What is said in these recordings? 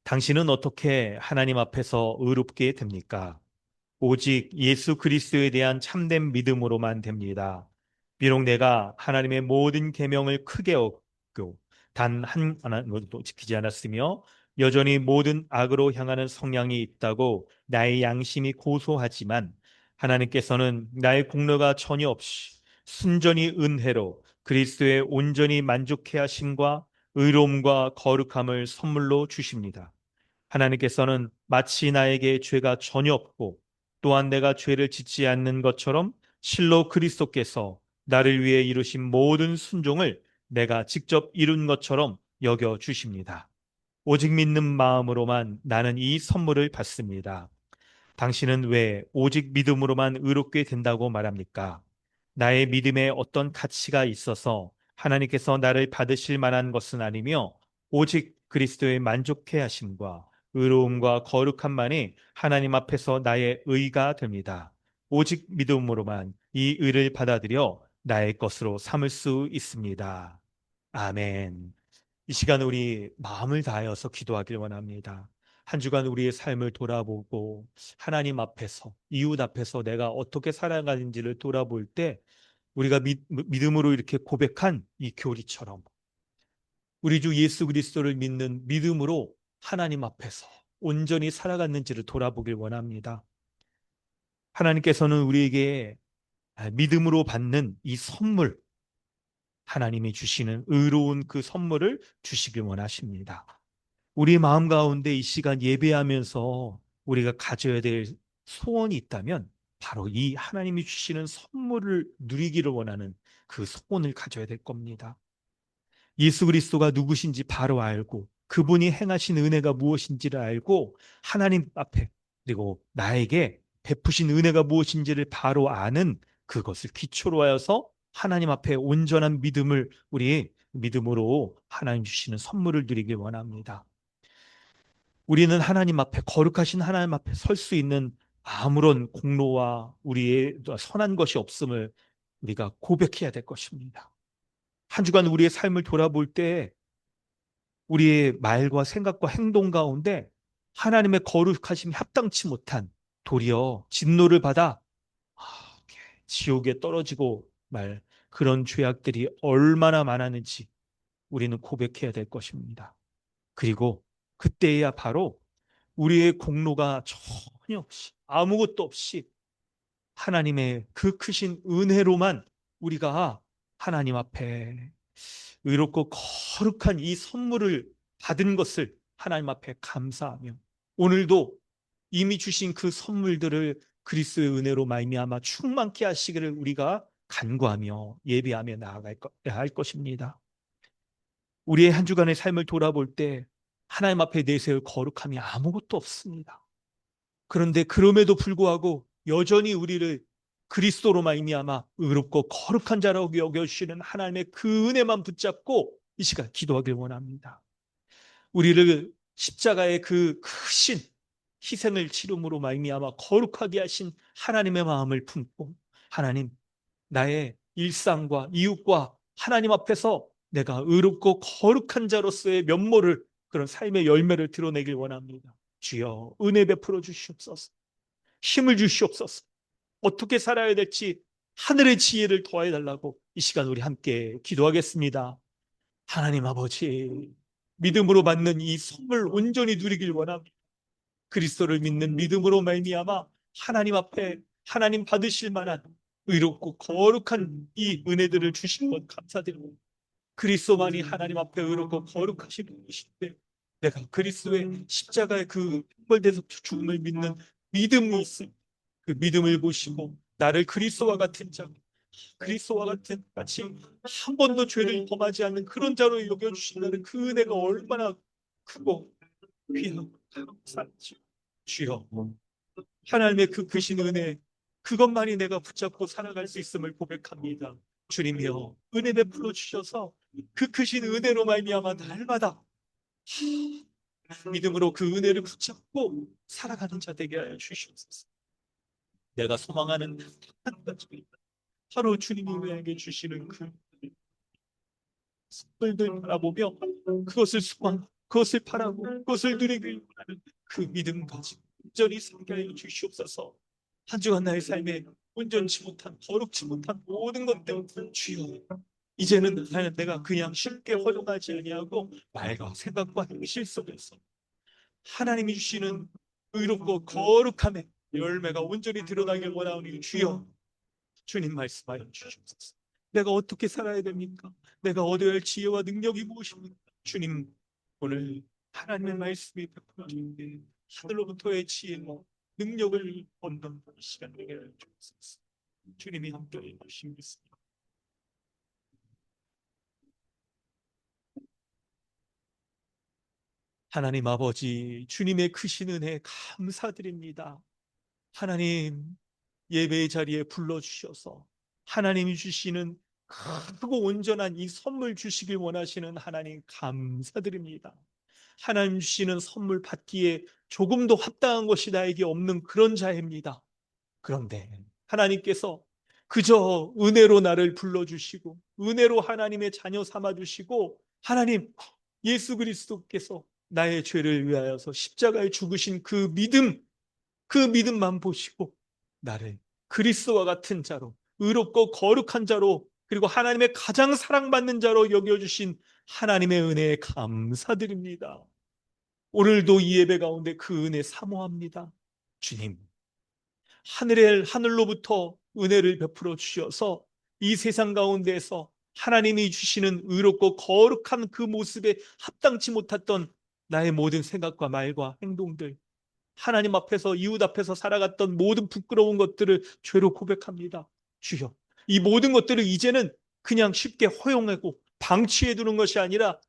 당신은 어떻게 하나님 앞에서 의롭게 됩니까? 오직 예수 그리스도에 대한 참된 믿음으로만 됩니다. 비록 내가 하나님의 모든 계명을 크게 어겼고 단 하나도 지키지 않았으며 여전히 모든 악으로 향하는 성향이 있다고 나의 양심이 고소하지만 하나님께서는 나의 공로가 전혀 없이 순전히 은혜로 그리스도의 온전히 만족해 하심과 의로움과 거룩함을 선물로 주십니다. 하나님께서는 마치 나에게 죄가 전혀 없고 또한 내가 죄를 짓지 않는 것처럼 실로 그리스도께서 나를 위해 이루신 모든 순종을 내가 직접 이룬 것처럼 여겨 주십니다. 오직 믿는 마음으로만 나는 이 선물을 받습니다. 당신은 왜 오직 믿음으로만 의롭게 된다고 말합니까? 나의 믿음에 어떤 가치가 있어서 하나님께서 나를 받으실 만한 것은 아니며 오직 그리스도의 만족해 하심과 의로움과 거룩함만이 하나님 앞에서 나의 의가 됩니다. 오직 믿음으로만 이 의를 받아들여 나의 것으로 삼을 수 있습니다. 아멘. 이 시간 우리 마음을 다하여서 기도하길 원합니다. 한 주간 우리의 삶을 돌아보고 하나님 앞에서, 이웃 앞에서 내가 어떻게 살아가는지를 돌아볼 때 우리가 믿음으로 이렇게 고백한 이 교리처럼 우리 주 예수 그리스도를 믿는 믿음으로 하나님 앞에서 온전히 살아갔는지를 돌아보길 원합니다. 하나님께서는 우리에게 믿음으로 받는 이 선물, 하나님이 주시는 의로운 그 선물을 주시길 원하십니다. 우리 마음 가운데 이 시간 예배하면서 우리가 가져야 될 소원이 있다면 바로 이 하나님이 주시는 선물을 누리기를 원하는 그 소원을 가져야 될 겁니다. 예수 그리스도가 누구신지 바로 알고 그분이 행하신 은혜가 무엇인지를 알고 하나님 앞에 그리고 나에게 베푸신 은혜가 무엇인지를 바로 아는 그것을 기초로 하여서 하나님 앞에 온전한 믿음을 우리 믿음으로 하나님 주시는 선물을 드리길 원합니다. 우리는 하나님 앞에 거룩하신 하나님 앞에 설 수 있는 아무런 공로와 우리의 선한 것이 없음을 우리가 고백해야 될 것입니다. 한 주간 우리의 삶을 돌아볼 때 우리의 말과 생각과 행동 가운데 하나님의 거룩하심이 합당치 못한 도리어 진노를 받아 아, 지옥에 떨어지고 말 그런 죄악들이 얼마나 많았는지 우리는 고백해야 될 것입니다. 그리고 그때야 바로 우리의 공로가 전혀 없이 아무것도 없이 하나님의 그 크신 은혜로만 우리가 하나님 앞에 의롭고 거룩한 이 선물을 받은 것을 하나님 앞에 감사하며 오늘도 이미 주신 그 선물들을 그리스도의 은혜로 말미암아 충만케 하시기를 우리가 간구하며 예배하며 나아갈 할 것입니다. 우리의 한 주간의 삶을 돌아볼 때 하나님 앞에 내세울 거룩함이 아무것도 없습니다. 그런데 그럼에도 불구하고 여전히 우리를 그리스도로 말미암아 의롭고 거룩한 자라고 여겨주시는 하나님의 그 은혜만 붙잡고 이 시간 기도하길 원합니다. 우리를 십자가의 그 크신 희생을 치름으로 말미암아 거룩하게 하신 하나님의 마음을 품고 하나님 나의 일상과 이웃과 하나님 앞에서 내가 의롭고 거룩한 자로서의 면모를 그런 삶의 열매를 드러내길 원합니다. 주여 은혜 베풀어 주시옵소서. 힘을 주시옵소서. 어떻게 살아야 될지 하늘의 지혜를 더해 달라고 이 시간 우리 함께 기도하겠습니다. 하나님 아버지 믿음으로 받는 이 선물 온전히 누리길 원합니다. 그리스도를 믿는 믿음으로 말미암아 하나님 앞에 하나님 받으실 만한 의롭고 거룩한 이 은혜들을 주신 것 감사드립니다. 그리스도만이 하나님 앞에 의롭고 거룩하신 분이신데 내가 그리스도의 십자가의 그 형벌대속 죽음을 믿는 믿음이 있을 그 믿음을 보시고 나를 그리스도와 같은 자 그리스도와 같은 같이 한 번도 죄를 범하지 않는 그런 자로 여겨주신다는 그 은혜가 얼마나 크고 귀하고 감사하죠. 주여 하나님의 그 크신 은혜 그것만이 내가 붙잡고 살아갈 수 있음을 고백합니다. 주님이여 은혜 베풀어 주셔서 그 크신 은혜로 말미암아 날마다 믿음으로 그 은혜를 붙잡고 살아가는 자 되게 하여 주시옵소서. 내가 소망하는 한 가지 바로 주님이 우리에게 주시는 그 선물들 바라보며 그것을 소망 그것을 바라고 그것을 누리길 원하는 그 믿음 가지고 온전히 살게 하여 주시옵소서. 한 주간 나의 삶에 온전치 못한 거룩지 못한 모든 것들 주여, 이제는 하나님 내가 그냥 쉽게 허용하지 아니하고 말과 생각과 행실 속에서 하나님이 주시는 의롭고 거룩함의 열매가 온전히 드러나길 원하오니 주여, 주님 말씀하여 주시옵소서. 내가 어떻게 살아야 됩니까? 내가 얻어야 할 지혜와 능력이 무엇입니까? 주님, 오늘 하나님의 말씀이 베풀어 주는데 하늘로부터의 지혜와 능력을 얻는 시간 되게 하여 주옵소서. 주님이 함께 하시겠습니다. 하나님 아버지, 주님의 크신 은혜 감사드립니다. 하나님, 예배의 자리에 불러주셔서 하나님이 주시는 크고 온전한 이 선물 주시길 원하시는 하나님 감사드립니다. 하나님 주시는 선물 받기에 조금도 합당한 것이 나에게 없는 그런 자입니다. 그런데 하나님께서 그저 은혜로 나를 불러주시고 은혜로 하나님의 자녀 삼아주시고 하나님 예수 그리스도께서 나의 죄를 위하여서 십자가에 죽으신 그 믿음만 보시고 나를 그리스도와 같은 자로 의롭고 거룩한 자로 그리고 하나님의 가장 사랑받는 자로 여겨주신 하나님의 은혜에 감사드립니다. 오늘도 이 예배 가운데 그 은혜 사모합니다. 주님, 하늘로부터 은혜를 베풀어 주셔서 이 세상 가운데에서 하나님이 주시는 의롭고 거룩한 그 모습에 합당치 못했던 나의 모든 생각과 말과 행동들, 하나님 앞에서 이웃 앞에서 살아갔던 모든 부끄러운 것들을 죄로 고백합니다. 주여, 이 모든 것들을 이제는 그냥 쉽게 허용하고 방치해 두는 것이 아니라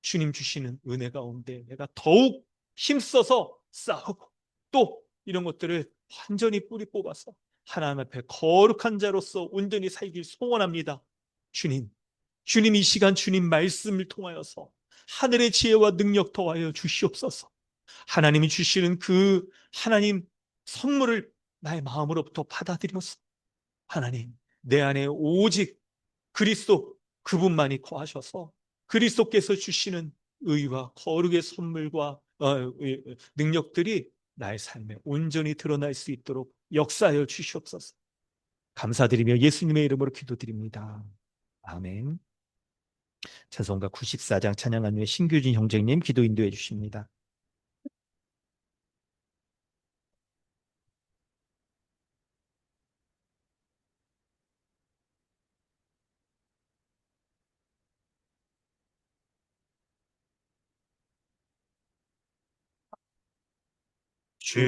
주님 주시는 은혜 가운데 내가 더욱 힘써서 싸우고 또 이런 것들을 완전히 뿌리 뽑아서 하나님 앞에 거룩한 자로서 온전히 살길 소원합니다. 주님, 주님 이 시간 주님 말씀을 통하여서 하늘의 지혜와 능력 더하여 주시옵소서. 하나님이 주시는 그 하나님 선물을 나의 마음으로부터 받아들여서 하나님, 내 안에 오직 그리스도 그분만이 거하셔서 그리스도께서 주시는 의와 거룩의 선물과 능력들이 나의 삶에 온전히 드러날 수 있도록 역사하여 주시옵소서. 감사드리며 예수님의 이름으로 기도드립니다. 아멘. 찬송가 94장 찬양한 후에 신규진 형제님 기도 인도해 주십니다. 주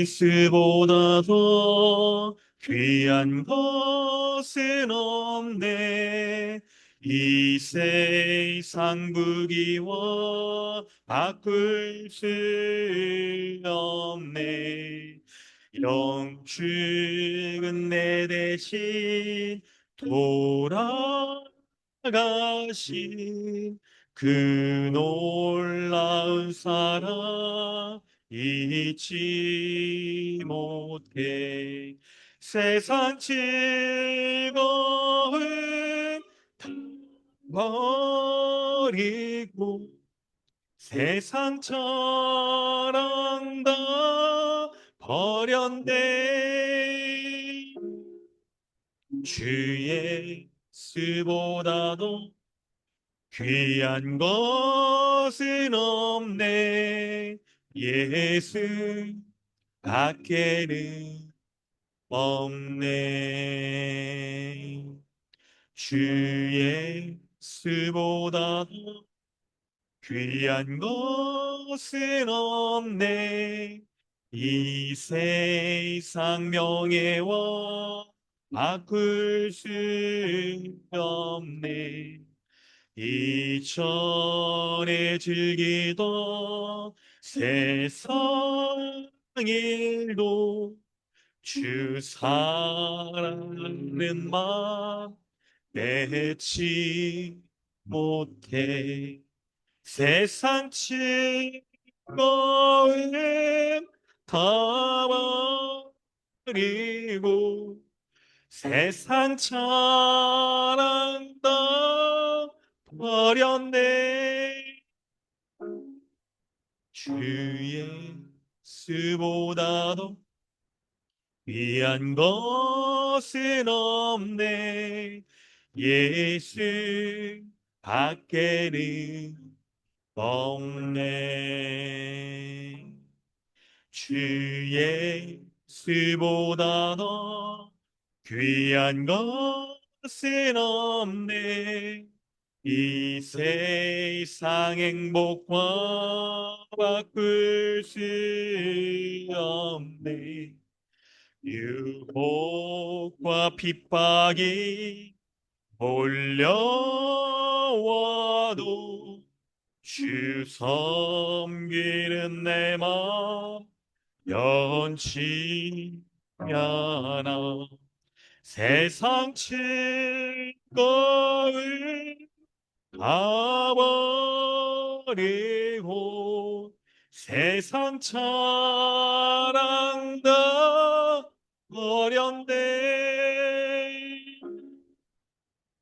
예수보다 더 귀한 것은 없네. 이 세상 부귀와 바꿀 수 없네. 영축은 내 대신 돌아가신 그 놀라운 사랑 잊지 못해. 세상 즐거움 다 버리고 세상 자랑 다 버렸네. 주 예수보다도 귀한 것은 없네. 예수 밖에는 없네. 주 예수보다도 귀한 것은 없네. 이 세상 명예와 바꿀 수 없네. 이전에 즐기던 세상 일도 주 사랑하는 마음 맺지 못해. 세상 즐거움 다 버리고 세상 자랑 다 버렸네. 주 예수보다도 귀한 것은 없네. 예수 밖에는 없네. 주 예수보다 더 귀한 것은 없네. 이 세상 행복과 바꿀 수 없네. 유혹과 핍박이 몰려와도 주 섬기는 내 마음 연치 않아. 세상 즐거움을 가버리고 세상 자랑 다 버렸네.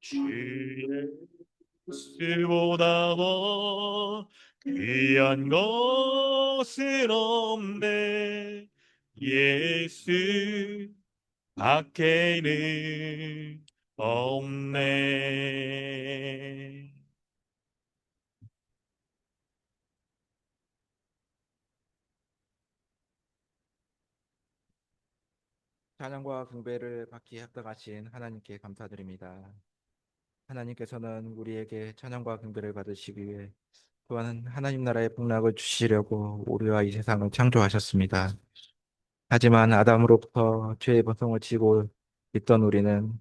주의 예수보다 더 귀한 것은 없네. 예수 밖에는 없네. 찬양과 경배를 받기 합당하신 하나님께 감사드립니다. 하나님께서는 우리에게 찬양과 경배를 받으시기 위해 또한 하나님 나라의 복락을 주시려고 우리와 이 세상을 창조하셨습니다. 하지만 아담으로부터 죄의 번성을 지고 있던 우리는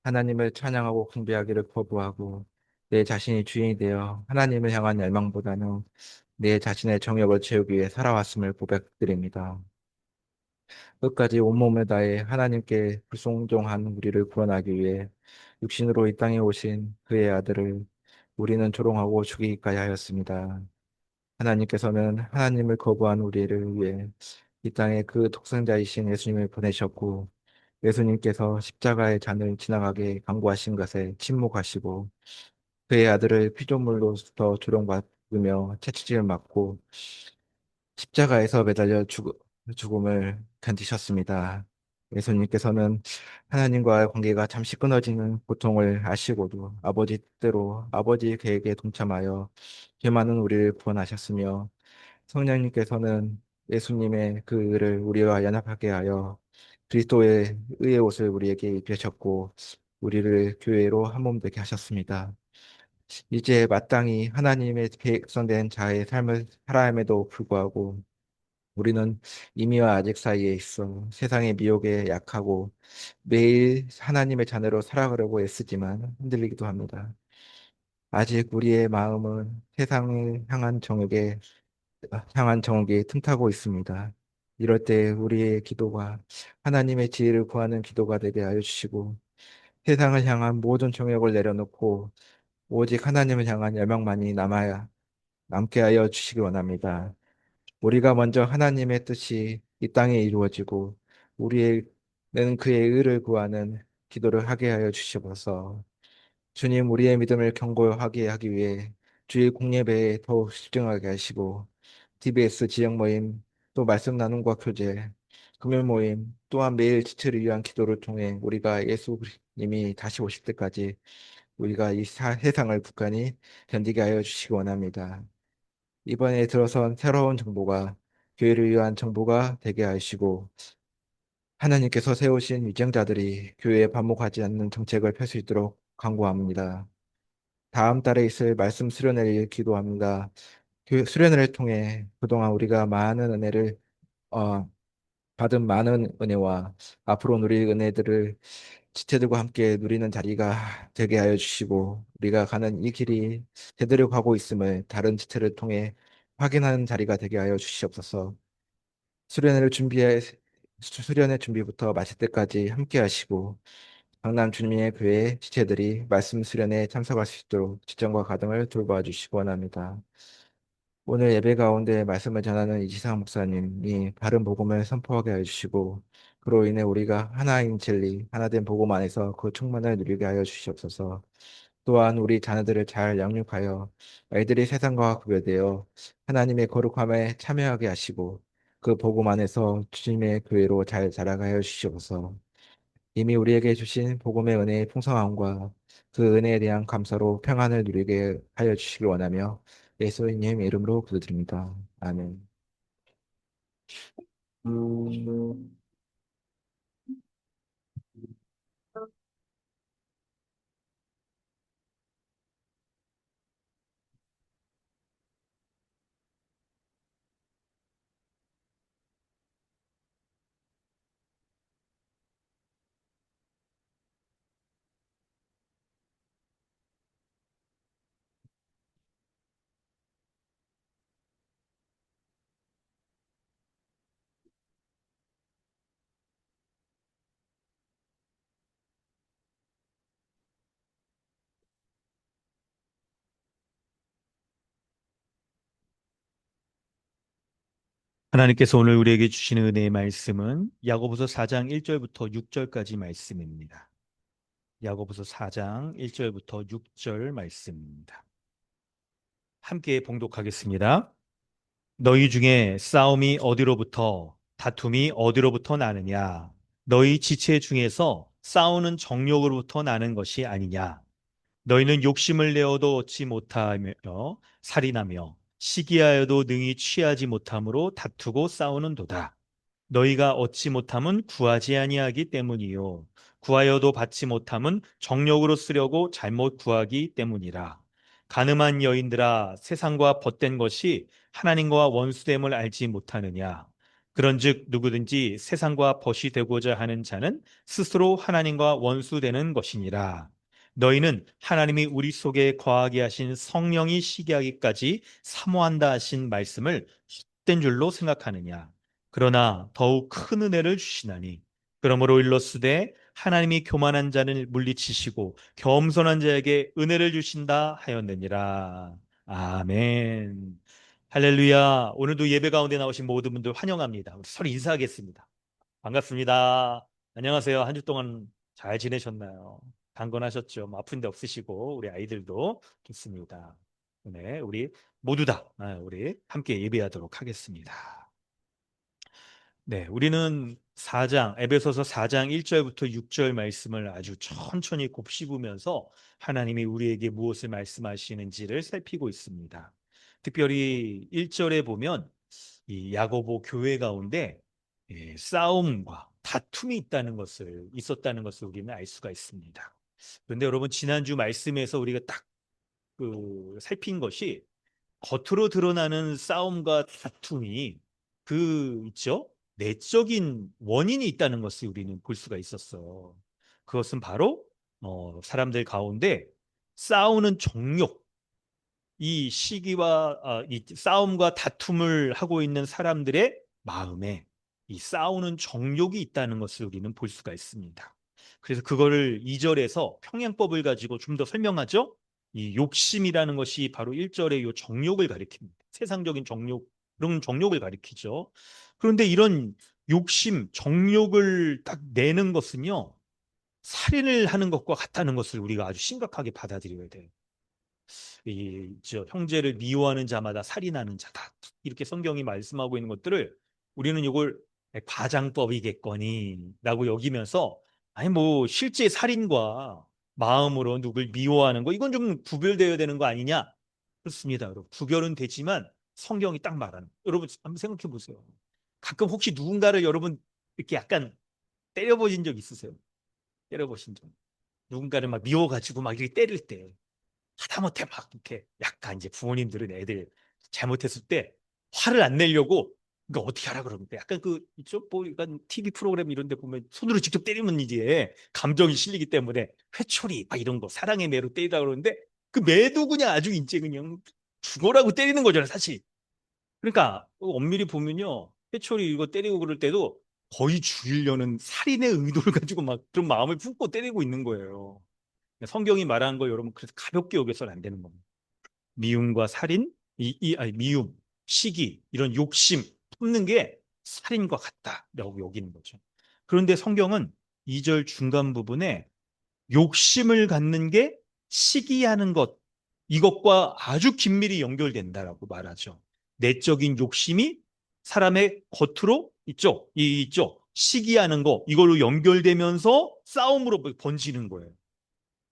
하나님을 찬양하고 경배하기를 거부하고 내 자신이 주인이 되어 하나님을 향한 열망보다는 내 자신의 정욕을 채우기 위해 살아왔음을 고백드립니다. 끝까지 온몸을 다해 하나님께 불순종한 우리를 구원하기 위해 육신으로 이 땅에 오신 그의 아들을 우리는 조롱하고 죽이기까지 하였습니다. 하나님께서는 하나님을 거부한 우리를 위해 이 땅에 그 독생자이신 예수님을 보내셨고 예수님께서 십자가의 잔을 지나가게 강구하신 것에 침묵하시고 그의 아들을 피조물로부터 조롱받으며 채찍질 맞고 십자가에서 매달려 죽음을 견디셨습니다. 예수님께서는 하나님과의 관계가 잠시 끊어지는 고통을 아시고도 아버지 뜻대로 아버지의 계획에 동참하여 죄 많은 우리를 구원하셨으며 성령님께서는 예수님의 그 의를 우리와 연합하게 하여 그리스도의 의의 옷을 우리에게 입히셨고 우리를 교회로 한 몸 되게 하셨습니다. 이제 마땅히 하나님의 계획성된 자의 삶을 살아야 함에도 불구하고 우리는 이미와 아직 사이에 있어 세상의 미혹에 약하고 매일 하나님의 자녀로 살아가려고 애쓰지만 흔들리기도 합니다. 아직 우리의 마음은 세상을 향한 정욕에 틈타고 있습니다. 이럴 때 우리의 기도가 하나님의 지혜를 구하는 기도가 되게 하여 주시고 세상을 향한 모든 정욕을 내려놓고 오직 하나님을 향한 열망만이 남게 하여 주시기 원합니다. 우리가 먼저 하나님의 뜻이 이 땅에 이루어지고 우리는 그의 의를 구하는 기도를 하게 하여 주시옵소서. 주님, 우리의 믿음을 견고하게 하기 위해 주의 공예배에 더욱 집중하게 하시고 TBS 지역 모임, 또 말씀 나눔과 교제, 금요 모임, 또한 매일 지체를 위한 기도를 통해 우리가 예수님이 다시 오실 때까지 우리가 이 세상을 굳건히 견디게 하여 주시기 원합니다. 이번에 들어선 새로운 정보가 교회를 위한 정보가 되게 하시고 하나님께서 세우신 위정자들이 교회에 반목하지 않는 정책을 펼 수 있도록 간구합니다. 다음 달에 있을 말씀 수련회를 위해 기도합니다. 수련회를 통해 그동안 우리가 많은 은혜를 어, 받은 많은 은혜와 앞으로 누릴 은혜들을 지체들과 함께 누리는 자리가 되게 하여 주시고 우리가 가는 이 길이 제대로 가고 있음을 다른 지체를 통해 확인하는 자리가 되게 하여 주시옵소서. 수련회를 준비해 수련회 준비부터 마칠 때까지 함께 하시고 강남 주님의 교회 지체들이 말씀 수련회에 참석할 수 있도록 지정과 가등을 돌봐 주시기 원합니다. 오늘 예배 가운데 말씀을 전하는 이지상 목사님이 바른 복음을 선포하게 해주시고 그로 인해 우리가 하나인 진리, 하나된 복음 안에서 그 충만을 누리게 하여 주시옵소서. 또한 우리 자녀들을 잘 양육하여 아이들이 세상과 구별되어 하나님의 거룩함에 참여하게 하시고 그 복음 안에서 주님의 교회로 잘 자라게 하여 주시옵소서. 이미 우리에게 주신 복음의 은혜의 풍성함과 그 은혜에 대한 감사로 평안을 누리게 하여 주시길 원하며 예수님 이름으로 기도드립니다. 아멘. 하나님께서 오늘 우리에게 주시는 은혜의 말씀은 야고보서 4장 1절부터 6절까지 말씀입니다. 야고보서 4장 1절부터 6절 말씀입니다. 함께 봉독하겠습니다. 너희 중에 싸움이 어디로부터 다툼이 어디로부터 나느냐? 너희 지체 중에서 싸우는 정욕으로부터 나는 것이 아니냐? 너희는 욕심을 내어도 얻지 못하며 살인하며 시기하여도 능히 취하지 못함으로 다투고 싸우는도다. 너희가 얻지 못함은 구하지 아니하기 때문이요 구하여도 받지 못함은 정욕으로 쓰려고 잘못 구하기 때문이라. 가늠한 여인들아 세상과 벗된 것이 하나님과 원수됨을 알지 못하느냐. 그런즉 누구든지 세상과 벗이 되고자 하는 자는 스스로 하나님과 원수되는 것이니라. 너희는 하나님이 우리 속에 거하게 하신 성령이 시기하기까지 사모한다 하신 말씀을 헛된 줄로 생각하느냐. 그러나 더욱 큰 은혜를 주시나니 그러므로 일러스되 하나님이 교만한 자를 물리치시고 겸손한 자에게 은혜를 주신다 하였느니라. 아멘. 할렐루야. 오늘도 예배 가운데 나오신 모든 분들 환영합니다. 우리 서로 인사하겠습니다. 반갑습니다. 안녕하세요. 한 주 동안 잘 지내셨나요? 강건하셨죠? 뭐 아픈 데 없으시고 우리 아이들도 좋습니다. 네, 우리 모두 다 우리 함께 예배하도록 하겠습니다. 네, 우리는 에베소서 4장 1절부터 6절 말씀을 아주 천천히 곱씹으면서 하나님이 우리에게 무엇을 말씀하시는지를 살피고 있습니다. 특별히 1절에 보면 이 야고보 교회 가운데 싸움과 다툼이 있었다는 것을 우리는 알 수가 있습니다. 그런데 여러분 지난주 말씀에서 우리가 딱 살핀 것이 겉으로 드러나는 싸움과 다툼이 있죠? 내적인 원인이 있다는 것을 우리는 볼 수가 있었어. 그것은 바로 사람들 가운데 싸우는 정욕, 이 시기와 이 싸움과 다툼을 하고 있는 사람들의 마음에 이 싸우는 정욕이 있다는 것을 우리는 볼 수가 있습니다. 그래서 그거를 2절에서 평양법을 가지고 좀 더 설명하죠. 이 욕심이라는 것이 바로 1절의 요 정욕을 가리킵니다. 세상적인 정욕, 그런 정욕을 가리키죠. 그런데 이런 욕심, 정욕을 딱 내는 것은요, 살인을 하는 것과 같다는 것을 우리가 아주 심각하게 받아들여야 돼요. 형제를 미워하는 자마다 살인하는 자다. 이렇게 성경이 말씀하고 있는 것들을 우리는 이걸 과장법이겠거니라고 여기면서 아니 뭐 실제 살인과 마음으로 누굴 미워하는 거 이건 좀 구별되어야 되는 거 아니냐? 그렇습니다, 여러분. 구별은 되지만 성경이 딱 말하는. 여러분 한번 생각해 보세요. 가끔 혹시 누군가를 여러분 이렇게 약간 때려보신 적 있으세요? 때려보신 적. 누군가를 막 미워가지고 막 이렇게 때릴 때 하다못해 막 이렇게 약간 이제 부모님들은 애들 잘못했을 때 화를 안 내려고 그러니까 어떻게 하라 그러는데 약간 있죠? 뭐 약간 TV 프로그램 이런 데 보면 손으로 직접 때리면 이제 감정이 실리기 때문에 회초리 막 이런 거 사랑의 매로 때리라 그러는데 그 매도 그냥 아주 이제 그냥 죽어라고 때리는 거잖아요, 사실. 그러니까 엄밀히 보면요. 회초리 이거 때리고 그럴 때도 거의 죽이려는 살인의 의도를 가지고 막 그런 마음을 품고 때리고 있는 거예요. 성경이 말하는 거 여러분 그래서 가볍게 여겨서는 안 되는 겁니다. 미움과 살인, 아니 미움, 시기 이런 욕심 품는 게 살인과 같다라고 여기는 거죠. 그런데 성경은 2절 중간 부분에 욕심을 갖는 게 시기하는 것, 이것과 아주 긴밀히 연결된다라고 말하죠. 내적인 욕심이 사람의 겉으로 있죠. 시기하는 거, 이걸로 연결되면서 싸움으로 번지는 거예요.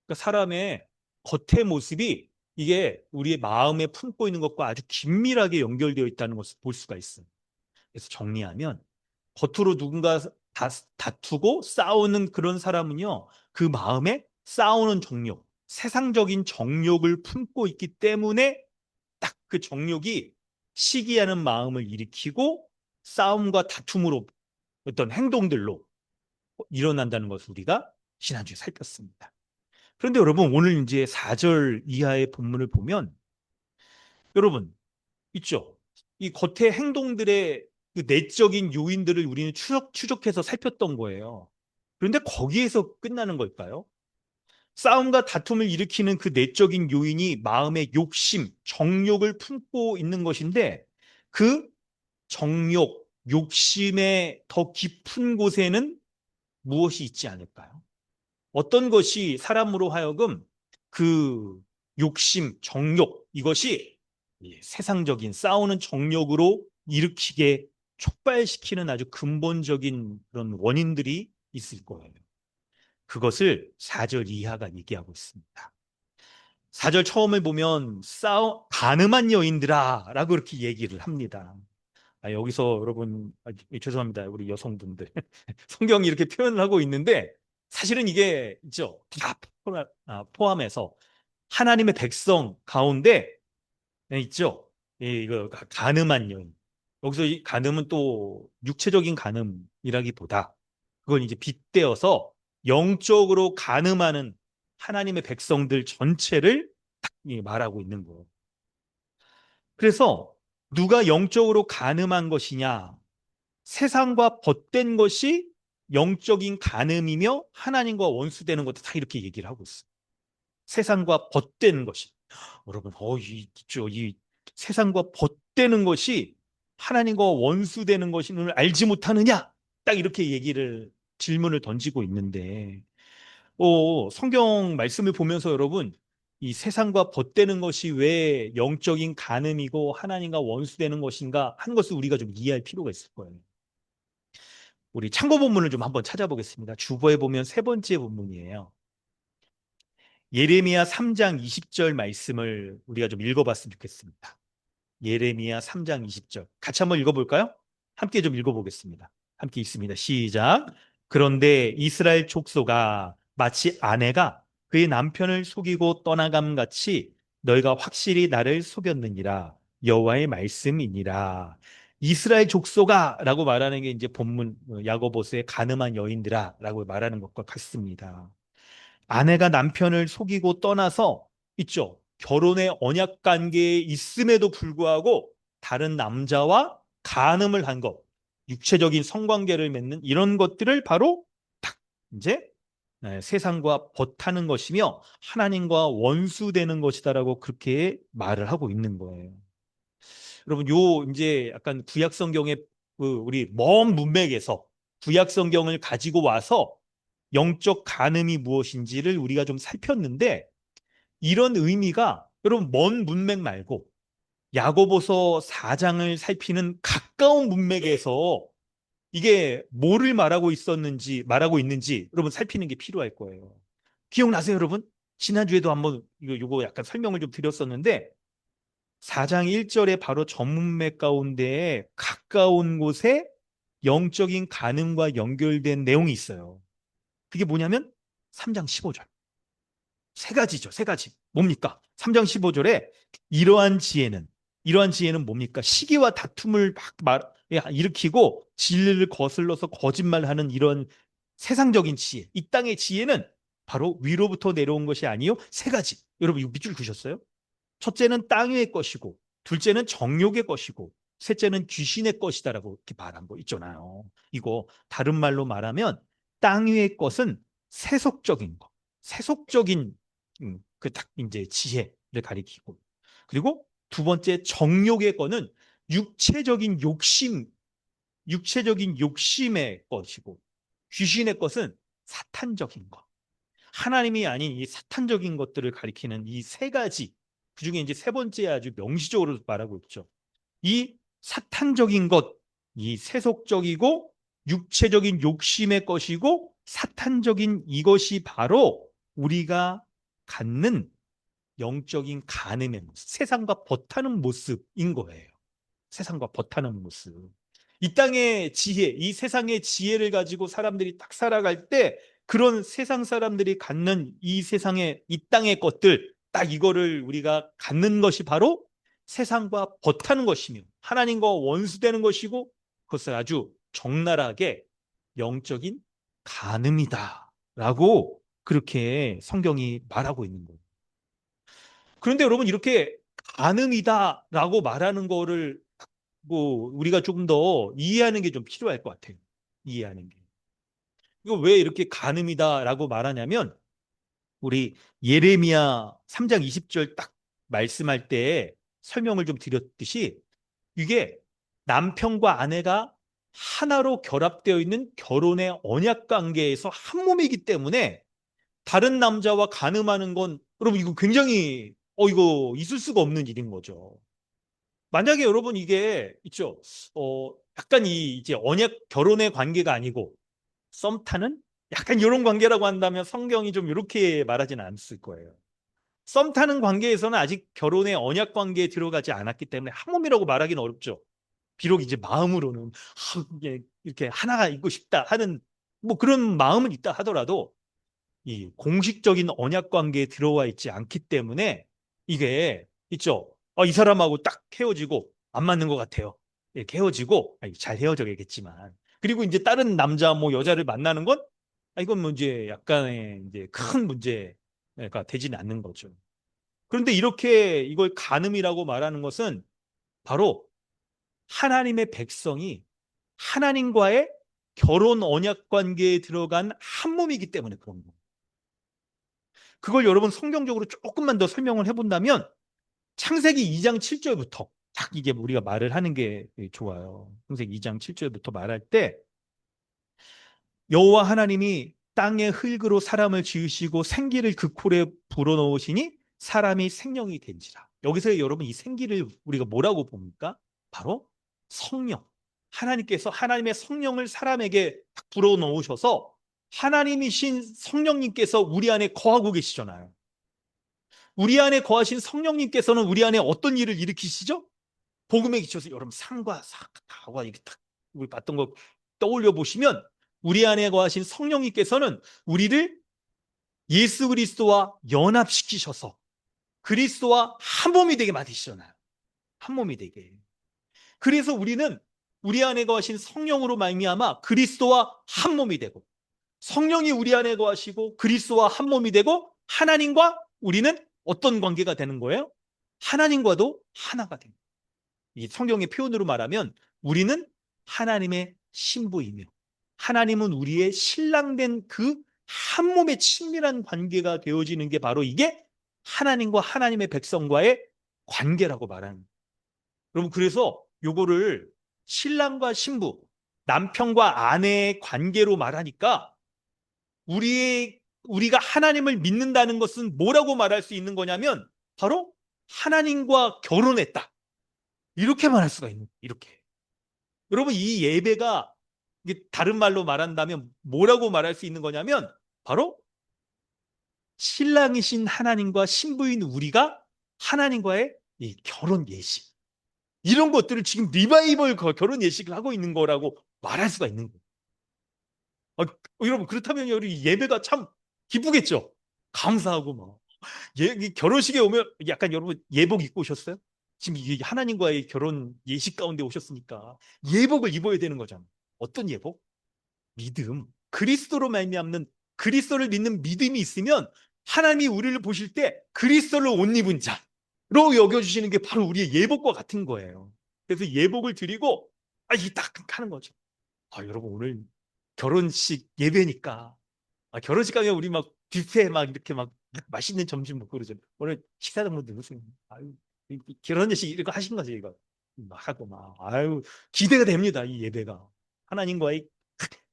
그러니까 사람의 겉의 모습이 이게 우리의 마음에 품고 있는 것과 아주 긴밀하게 연결되어 있다는 것을 볼 수가 있어요. 그래서 정리하면 겉으로 누군가 다투고 싸우는 그런 사람은요, 그 마음에 싸우는 정욕, 세상적인 정욕을 품고 있기 때문에 딱 그 정욕이 시기하는 마음을 일으키고 싸움과 다툼으로 어떤 행동들로 일어난다는 것을 우리가 지난주에 살폈습니다. 그런데 여러분, 오늘 이제 4절 이하의 본문을 보면 여러분 있죠. 이 겉의 행동들의 그 내적인 요인들을 우리는 추적해서 살폈던 거예요. 그런데 거기에서 끝나는 걸까요? 싸움과 다툼을 일으키는 그 내적인 요인이 마음의 욕심, 정욕을 품고 있는 것인데 그 정욕, 욕심의 더 깊은 곳에는 무엇이 있지 않을까요? 어떤 것이 사람으로 하여금 그 욕심, 정욕, 이것이 세상적인 싸우는 정욕으로 일으키게 촉발시키는 아주 근본적인 그런 원인들이 있을 거예요. 그것을 4절 이하가 얘기하고 있습니다. 4절 처음을 보면 가늠한 여인들아 라고 이렇게 얘기를 합니다. 여기서 여러분, 죄송합니다. 우리 여성분들. 성경이 이렇게 표현을 하고 있는데 사실은 이게 있죠. 다 포함해서 하나님의 백성 가운데 있죠. 이거 간음한 여인. 여기서 이 간음은 또 육체적인 간음이라기보다 그걸 이제 빗대어서 영적으로 간음하는 하나님의 백성들 전체를 딱 말하고 있는 거예요. 그래서 누가 영적으로 간음한 것이냐? 세상과 벗된 것이 영적인 간음이며 하나님과 원수되는 것도 다 이렇게 얘기를 하고 있어요. 세상과 벗된 것이. 여러분, 이 세상과 벗되는 것이 하나님과 원수되는 것임을 알지 못하느냐? 딱 이렇게 질문을 던지고 있는데, 성경 말씀을 보면서 여러분, 이 세상과 벗되는 것이 왜 영적인 간음이고 하나님과 원수되는 것인가 한 것을 우리가 좀 이해할 필요가 있을 거예요. 우리 참고 본문을 좀 한번 찾아보겠습니다. 주보에 보면 세 번째 본문이에요. 예레미야 3장 20절 말씀을 우리가 좀 읽어봤으면 좋겠습니다. 예레미야 3장 20절. 같이 한번 읽어볼까요? 함께 좀 읽어보겠습니다. 함께 읽습니다. 시작. 그런데 이스라엘 족속아 마치 아내가 그의 남편을 속이고 떠나감 같이 너희가 확실히 나를 속였느니라. 여호와의 말씀이니라. 이스라엘 족속아라고 말하는 게 이제 본문 야고보서의 가늠한 여인들아라고 말하는 것과 같습니다. 아내가 남편을 속이고 떠나서 있죠. 결혼의 언약 관계에 있음에도 불구하고 다른 남자와 간음을 한 것, 육체적인 성관계를 맺는 이런 것들을 바로 딱 이제 세상과 벗하는 것이며 하나님과 원수되는 것이다라고 그렇게 말을 하고 있는 거예요. 여러분, 이제 약간 구약 성경의 우리 먼 문맥에서 구약 성경을 가지고 와서 영적 간음이 무엇인지를 우리가 좀 살폈는데 이런 의미가 여러분 먼 문맥 말고 야고보서 4장을 살피는 가까운 문맥에서 이게 뭐를 말하고 있는지 여러분 살피는 게 필요할 거예요. 기억나세요, 여러분? 지난주에도 한번 이거 약간 설명을 좀 드렸었는데 4장 1절에 바로 전문맥 가운데 가까운 곳에 영적인 간음과 연결된 내용이 있어요. 그게 뭐냐면 3장 15절. 세 가지죠. 세 가지. 뭡니까? 3장 15절에 이러한 지혜는 뭡니까? 시기와 다툼을 일으키고 진리를 거슬러서 거짓말하는 이런 세상적인 지혜. 이 땅의 지혜는 바로 위로부터 내려온 것이 아니요. 세 가지. 여러분 이거 밑줄 그셨어요? 첫째는 땅 위의 것이고, 둘째는 정욕의 것이고, 셋째는 귀신의 것이다라고 이렇게 말한 거 있잖아요. 이거 다른 말로 말하면 땅 위의 것은 세속적인 거, 세속적인 그딱 이제 지혜를 가리키고, 그리고 두 번째 정욕의 거는 육체적인 욕심, 육체적인 욕심의 것이고, 귀신의 것은 사탄적인 것. 하나님이 아닌 이 사탄적인 것들을 가리키는 이 세 가지, 그중에 이제 세 번째 아주 명시적으로 말하고 있죠. 이 사탄적인 것, 이 세속적이고 육체적인 욕심의 것이고 사탄적인 이것이 바로 우리가 갖는 영적인 간음의 모습, 세상과 버타는 모습인 거예요. 세상과 버타는 모습. 이 땅의 지혜, 이 세상의 지혜를 가지고 사람들이 딱 살아갈 때 그런 세상 사람들이 갖는 이 세상의 이 땅의 것들 딱 이거를 우리가 갖는 것이 바로 세상과 버타는 것이며 하나님과 원수되는 것이고 그것을 아주 적나라하게 영적인 간음이다라고 그렇게 성경이 말하고 있는 거예요. 그런데 여러분 이렇게 간음이다라고 말하는 거를 뭐 우리가 조금 더 이해하는 게 좀 필요할 것 같아요. 이해하는 게. 이거 왜 이렇게 간음이다라고 말하냐면 우리 예레미야 3장 20절 딱 말씀할 때 설명을 좀 드렸듯이 이게 남편과 아내가 하나로 결합되어 있는 결혼의 언약 관계에서 한 몸이기 때문에 다른 남자와 간음하는 건 여러분 이거 굉장히 이거 있을 수가 없는 일인 거죠. 만약에 여러분 이게 있죠. 약간 이 이제 언약 결혼의 관계가 아니고 썸 타는 약간 이런 관계라고 한다면 성경이 좀 이렇게 말하지는 않았을 거예요. 썸 타는 관계에서는 아직 결혼의 언약 관계에 들어가지 않았기 때문에 한 몸이라고 말하기는 어렵죠. 비록 이제 마음으로는 이게 이렇게 하나가 있고 싶다 하는 뭐 그런 마음은 있다 하더라도 이 공식적인 언약 관계에 들어와 있지 않기 때문에 이게 있죠. 이 사람하고 딱 헤어지고 안 맞는 것 같아요. 이렇게 헤어지고 잘 헤어져야겠지만 그리고 이제 다른 남자 뭐 여자를 만나는 건 이건 뭐 이제 약간의 이제 큰 문제가 되지는 않는 거죠. 그런데 이렇게 이걸 간음이라고 말하는 것은 바로 하나님의 백성이 하나님과의 결혼 언약 관계에 들어간 한 몸이기 때문에 그런 거예요. 그걸 여러분 성경적으로 조금만 더 설명을 해본다면 창세기 2장 7절부터 딱 이게 우리가 말을 하는 게 좋아요. 창세기 2장 7절부터 말할 때 여호와 하나님이 땅의 흙으로 사람을 지으시고 생기를 그 콜에 불어넣으시니 사람이 생명이 된지라. 여기서 여러분 이 생기를 우리가 뭐라고 봅니까? 바로 성령. 하나님께서 하나님의 성령을 사람에게 딱 불어넣으셔서 하나님이신 성령님께서 우리 안에 거하고 계시잖아요. 우리 안에 거하신 성령님께서는 우리 안에 어떤 일을 일으키시죠? 복음에 기초서 여러분 상과 사과 이렇게 딱 우리 봤던 거 떠올려 보시면 우리 안에 거하신 성령님께서는 우리를 예수 그리스도와 연합시키셔서 그리스도와 한 몸이 되게 만드시잖아요. 한 몸이 되게. 그래서 우리는 우리 안에 거하신 성령으로 말미암아 그리스도와 한 몸이 되고 성령이 우리 안에 거하시고 그리스도와 한 몸이 되고 하나님과 우리는 어떤 관계가 되는 거예요? 하나님과도 하나가 됩니다. 이 성경의 표현으로 말하면 우리는 하나님의 신부이며 하나님은 우리의 신랑된 그 한 몸의 친밀한 관계가 되어지는 게 바로 이게 하나님과 하나님의 백성과의 관계라고 말하는 거예요. 여러분 그래서 요거를 신랑과 신부, 남편과 아내의 관계로 말하니까 우리가 하나님을 믿는다는 것은 뭐라고 말할 수 있는 거냐면 바로 하나님과 결혼했다. 이렇게 말할 수가 있는 거예요. 이렇게. 여러분 이 예배가 이게 다른 말로 말한다면 뭐라고 말할 수 있는 거냐면 바로 신랑이신 하나님과 신부인 우리가 하나님과의 이 결혼 예식. 이런 것들을 지금 리바이벌 결혼 예식을 하고 있는 거라고 말할 수가 있는 거예요. 여러분 그렇다면 우리 예배가 참 기쁘겠죠. 감사하고 막 이 결혼식에 오면 약간 여러분 예복 입고 오셨어요? 지금 이 하나님과의 결혼 예식 가운데 오셨으니까 예복을 입어야 되는 거잖아요. 어떤 예복? 믿음. 그리스도로 말미암는 그리스도를 믿는 믿음이 있으면 하나님이 우리를 보실 때 그리스도를 옷 입은 자로 여겨주시는 게 바로 우리의 예복과 같은 거예요. 그래서 예복을 드리고 이게 딱 하는 거죠. 여러분 오늘 결혼식 예배니까 결혼식 가면 우리 막 뷔페 막 이렇게 막 맛있는 점심 먹고 그러죠. 오늘 식사는 뭐 누구세요? 결혼식 이거 하신 거죠, 이거. 막 하고 막 기대가 됩니다, 이 예배가. 하나님과의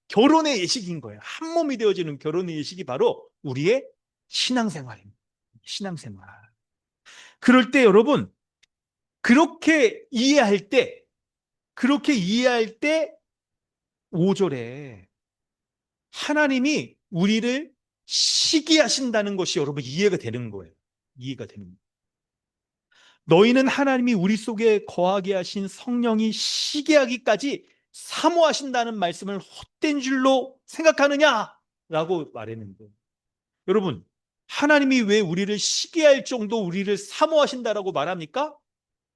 결혼의 예식인 거예요. 한 몸이 되어지는 결혼의 예식이 바로 우리의 신앙생활입니다. 신앙생활. 그럴 때 여러분, 그렇게 이해할 때, 그렇게 이해할 때 5절에 하나님이 우리를 시기하신다는 것이 여러분 이해가 되는 거예요. 이해가 되는 거예요. 너희는 하나님이 우리 속에 거하게 하신 성령이 시기하기까지 사모하신다는 말씀을 헛된 줄로 생각하느냐? 라고 말했는데 여러분, 하나님이 왜 우리를 시기할 정도 우리를 사모하신다라고 말합니까?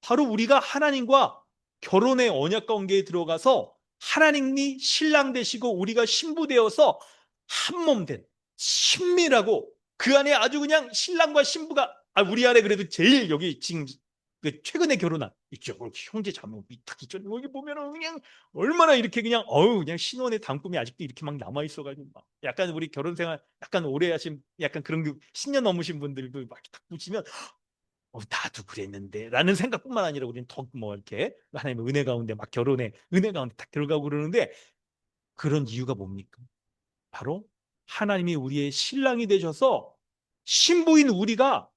바로 우리가 하나님과 결혼의 언약 관계에 들어가서 하나님이 신랑 되시고 우리가 신부 되어서 한 몸 된 친밀하고 그 안에 아주 그냥 신랑과 신부가 우리 안에 그래도 제일 여기 지금 최근에 결혼한 있죠. 형제 자매 딱 있죠. 여기 보면은 그냥 얼마나 이렇게 그냥 그냥 신혼의 단꿈이 아직도 이렇게 막 남아 있어가지고 막 약간 우리 결혼 생활 약간 오래 하신 약간 그런 10년 넘으신 분들도 막 딱 보시면 나도 그랬는데 라는 생각뿐만 아니라 우리는 더 뭐 이렇게 하나님의 은혜 가운데 막 결혼에 은혜 가운데 딱 들어가고 그러는데 그런 이유가 뭡니까? 바로 하나님이 우리의 신랑이 되셔서 신부인 우리가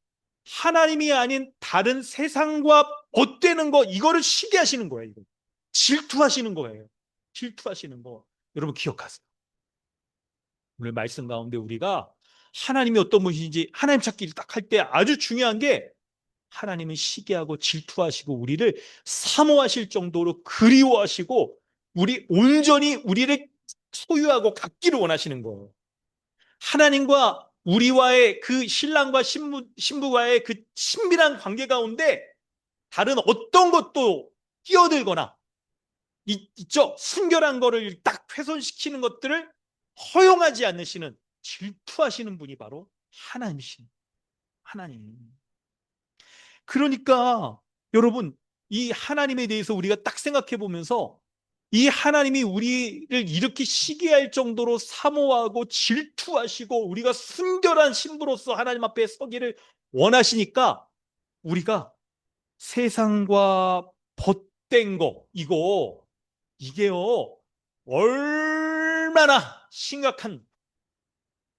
하나님이 아닌 다른 세상과 엇되는 거 이거를 시기하시는 거예요. 이거. 질투하시는 거예요. 질투하시는 거. 여러분 기억하세요. 오늘 말씀 가운데 우리가 하나님이 어떤 분이신지 하나님 찾기를 딱 할 때 아주 중요한 게 하나님은 시기하고 질투하시고 우리를 사모하실 정도로 그리워하시고 우리 온전히 우리를 소유하고 갖기를 원하시는 거예요. 하나님과 우리와의 그 신랑과 신부와의 그 친밀한 관계 가운데 다른 어떤 것도 끼어들거나 있죠. 순결한 거를 딱 훼손시키는 것들을 허용하지 않으시는 질투하시는 분이 바로 하나님이신 하나님. 그러니까 여러분 이 하나님에 대해서 우리가 딱 생각해 보면서 이 하나님이 우리를 이렇게 시기할 정도로 사모하고 질투하시고 우리가 순결한 신부로서 하나님 앞에 서기를 원하시니까 우리가 세상과 벗된 거 이게요 얼마나 심각한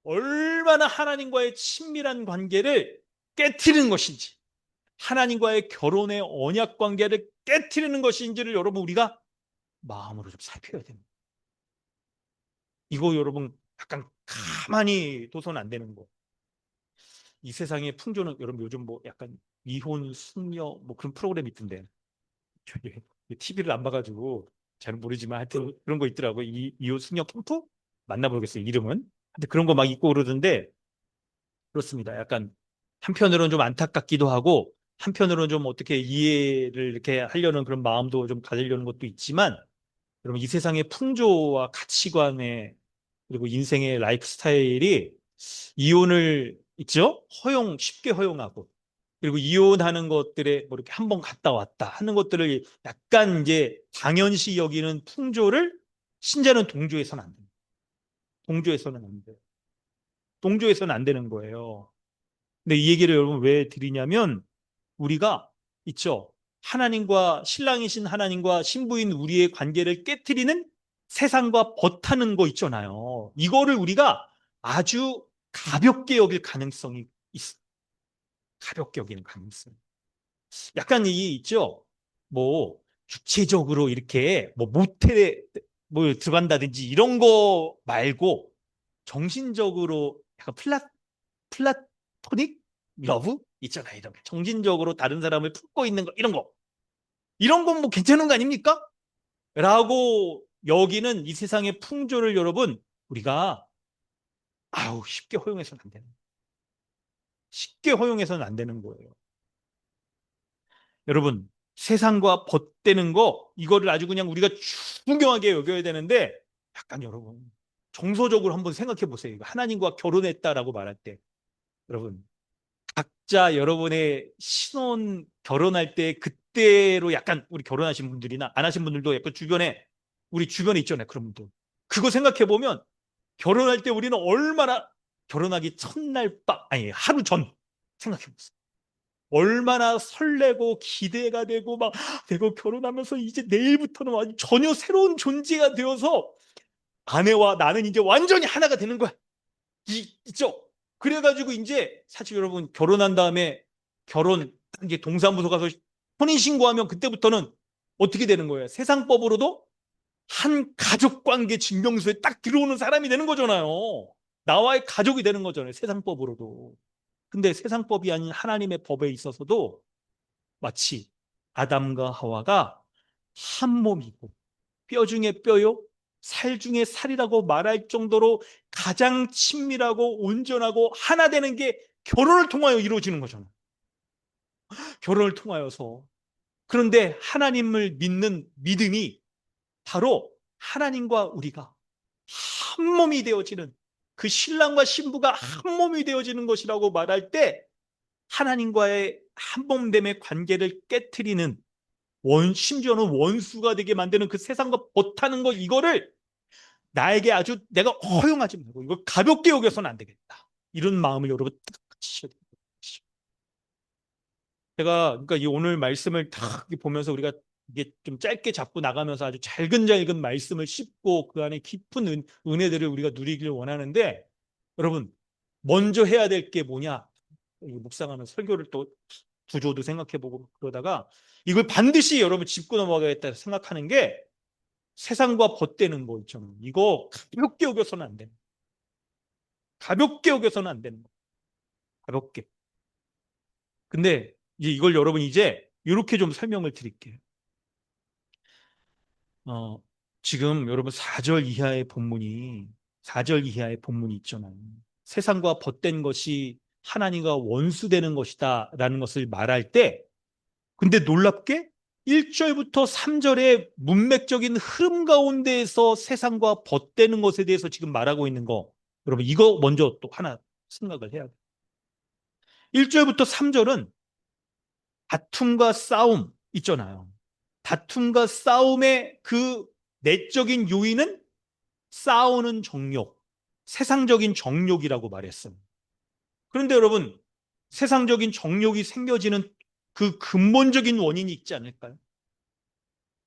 얼마나 하나님과의 친밀한 관계를 깨트리는 것인지 하나님과의 결혼의 언약 관계를 깨트리는 것인지를 여러분 우리가 마음으로 좀 살펴야 됩니다. 이거 여러분 약간 가만히 둬서는 안 되는 거. 이 세상의 풍조는 여러분 요즘 뭐 약간 이혼 승려 뭐 그런 프로그램이 있던데 저기 TV를 안 봐가지고 잘 모르지만 하여튼 그런 거 있더라고. 이혼 승려 캠프 만나보겠어요. 이름은. 근데 그런 거 막 있고 그러던데 그렇습니다. 약간 한편으로는 좀 안타깝기도 하고 한편으로는 좀 어떻게 이해를 이렇게 하려는 그런 마음도 좀 가지려는 것도 있지만 여러분 이 세상의 풍조와 가치관에 그리고 인생의 라이프 스타일이 이혼을 있죠? 쉽게 허용하고 그리고 이혼하는 것들에 뭐 이렇게 한번 갔다 왔다 하는 것들을 약간 이제 당연시 여기는 풍조를 신자는 동조해서는 안 돼요. 동조해서는 안 돼요. 동조해서는 안 되는 거예요. 근데 이 얘기를 여러분 왜 드리냐면 우리가 있죠. 하나님과 신랑이신 하나님과 신부인 우리의 관계를 깨트리는 세상과 벗하는 거 있잖아요. 이거를 우리가 아주 가볍게 여길 가능성이 있어. 가볍게 여기는 가능성. 약간 이 있죠. 뭐 육체적으로 이렇게 뭐 모텔에 뭐 들어간다든지 이런 거 말고 정신적으로 약간 플라토닉 러브 있잖아요. 이런 거. 정신적으로 다른 사람을 품고 있는 거 이런 건 뭐 괜찮은 거 아닙니까? 라고 여기는 이 세상의 풍조를 여러분 우리가 쉽게 허용해서는 안 되는 쉽게 허용해서는 안 되는 거예요. 여러분 세상과 벗대는 거 이거를 아주 그냥 우리가 중요하게 여겨야 되는데 약간 여러분 정서적으로 한번 생각해 보세요. 하나님과 결혼했다라고 말할 때 여러분 각자 여러분의 신혼 결혼할 때 그때로 약간 우리 결혼하신 분들이나 안 하신 분들도 약간 우리 주변에 있잖아요. 그런 분들. 그거 생각해 보면 결혼할 때 우리는 얼마나 결혼하기 첫날 아니 하루 전 생각해 보세요. 얼마나 설레고 기대가 되고 막 되고 결혼하면서 이제 내일부터는 전혀 새로운 존재가 되어서 아내와 나는 이제 완전히 하나가 되는 거야. 있죠? 그래가지고 이제 사실 여러분 결혼한 다음에 결혼 이제 동사무소 가서 혼인신고하면 그때부터는 어떻게 되는 거예요? 세상법으로도 한 가족관계 증명서에 딱 들어오는 사람이 되는 거잖아요. 나와의 가족이 되는 거잖아요. 세상법으로도. 근데 세상법이 아닌 하나님의 법에 있어서도 마치 아담과 하와가 한 몸이고 뼈 중에 뼈요, 살 중에 살이라고 말할 정도로 가장 친밀하고 온전하고 하나 되는 게 결혼을 통하여 이루어지는 거잖아요. 결혼을 통하여서. 그런데 하나님을 믿는 믿음이 바로 하나님과 우리가 한 몸이 되어지는, 그 신랑과 신부가 한 몸이 되어지는 것이라고 말할 때 하나님과의 한 몸됨의 관계를 깨트리는, 심지어는 원수가 되게 만드는 그 세상과 버타는 것, 이거를 나에게 아주 내가 허용하지 말고 이걸 가볍게 여겨서는 안 되겠다. 이런 마음을 여러분 딱 가지셔야 됩니다. 제가 그러니까 이 오늘 말씀을 딱 보면서 우리가 이게 좀 짧게 잡고 나가면서 아주 잘근잘근 말씀을 씹고 그 안에 깊은 은혜들을 우리가 누리기를 원하는데, 여러분 먼저 해야 될 게 뭐냐? 묵상하면 설교를 또 구조도 생각해보고 그러다가 이걸 반드시 여러분 짚고 넘어가겠다 생각하는 게, 세상과 벗대는 거 있잖아요. 이거 가볍게 여겨서는 안 됩니다. 가볍게 여겨서는 안 되는 거. 가볍게. 근데 이걸 여러분 이제 이렇게 좀 설명을 드릴게요. 어, 지금 여러분 4절 이하의 본문이 4절 이하의 본문이 있잖아요. 세상과 벗된 것이 하나님과 원수되는 것이다라는 것을 말할 때, 근데 놀랍게 1절부터 3절의 문맥적인 흐름 가운데에서 세상과 벗되는 것에 대해서 지금 말하고 있는 거, 여러분 이거 먼저 또 하나 생각을 해야 돼요. 1절부터 3절은 다툼과 싸움 있잖아요. 다툼과 싸움의 그 내적인 요인은 싸우는 정욕, 세상적인 정욕이라고 말했어요. 그런데 여러분, 세상적인 정욕이 생겨지는 그 근본적인 원인이 있지 않을까요?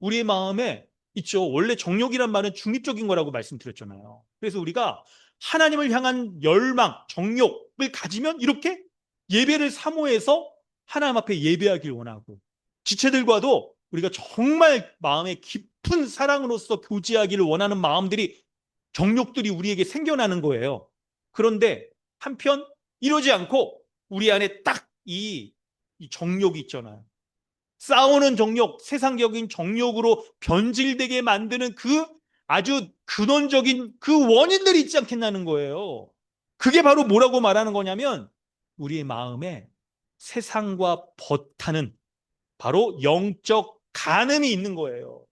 우리의 마음에 있죠. 원래 정욕이란 말은 중립적인 거라고 말씀드렸잖아요. 그래서 우리가 하나님을 향한 열망, 정욕을 가지면 이렇게 예배를 사모해서 하나님 앞에 예배하길 원하고, 지체들과도 우리가 정말 마음의 깊은 사랑으로서 교제하기를 원하는 마음들이, 정욕들이 우리에게 생겨나는 거예요. 그런데 한편 이러지 않고 우리 안에 딱 이 정욕이 있잖아요. 싸우는 정욕, 세상적인 정욕으로 변질되게 만드는 그 아주 근원적인 그 원인들이 있지 않겠냐는 거예요. 그게 바로 뭐라고 말하는 거냐면, 우리의 마음에 세상과 벗하는 바로 영적 간음이 있는 거예요.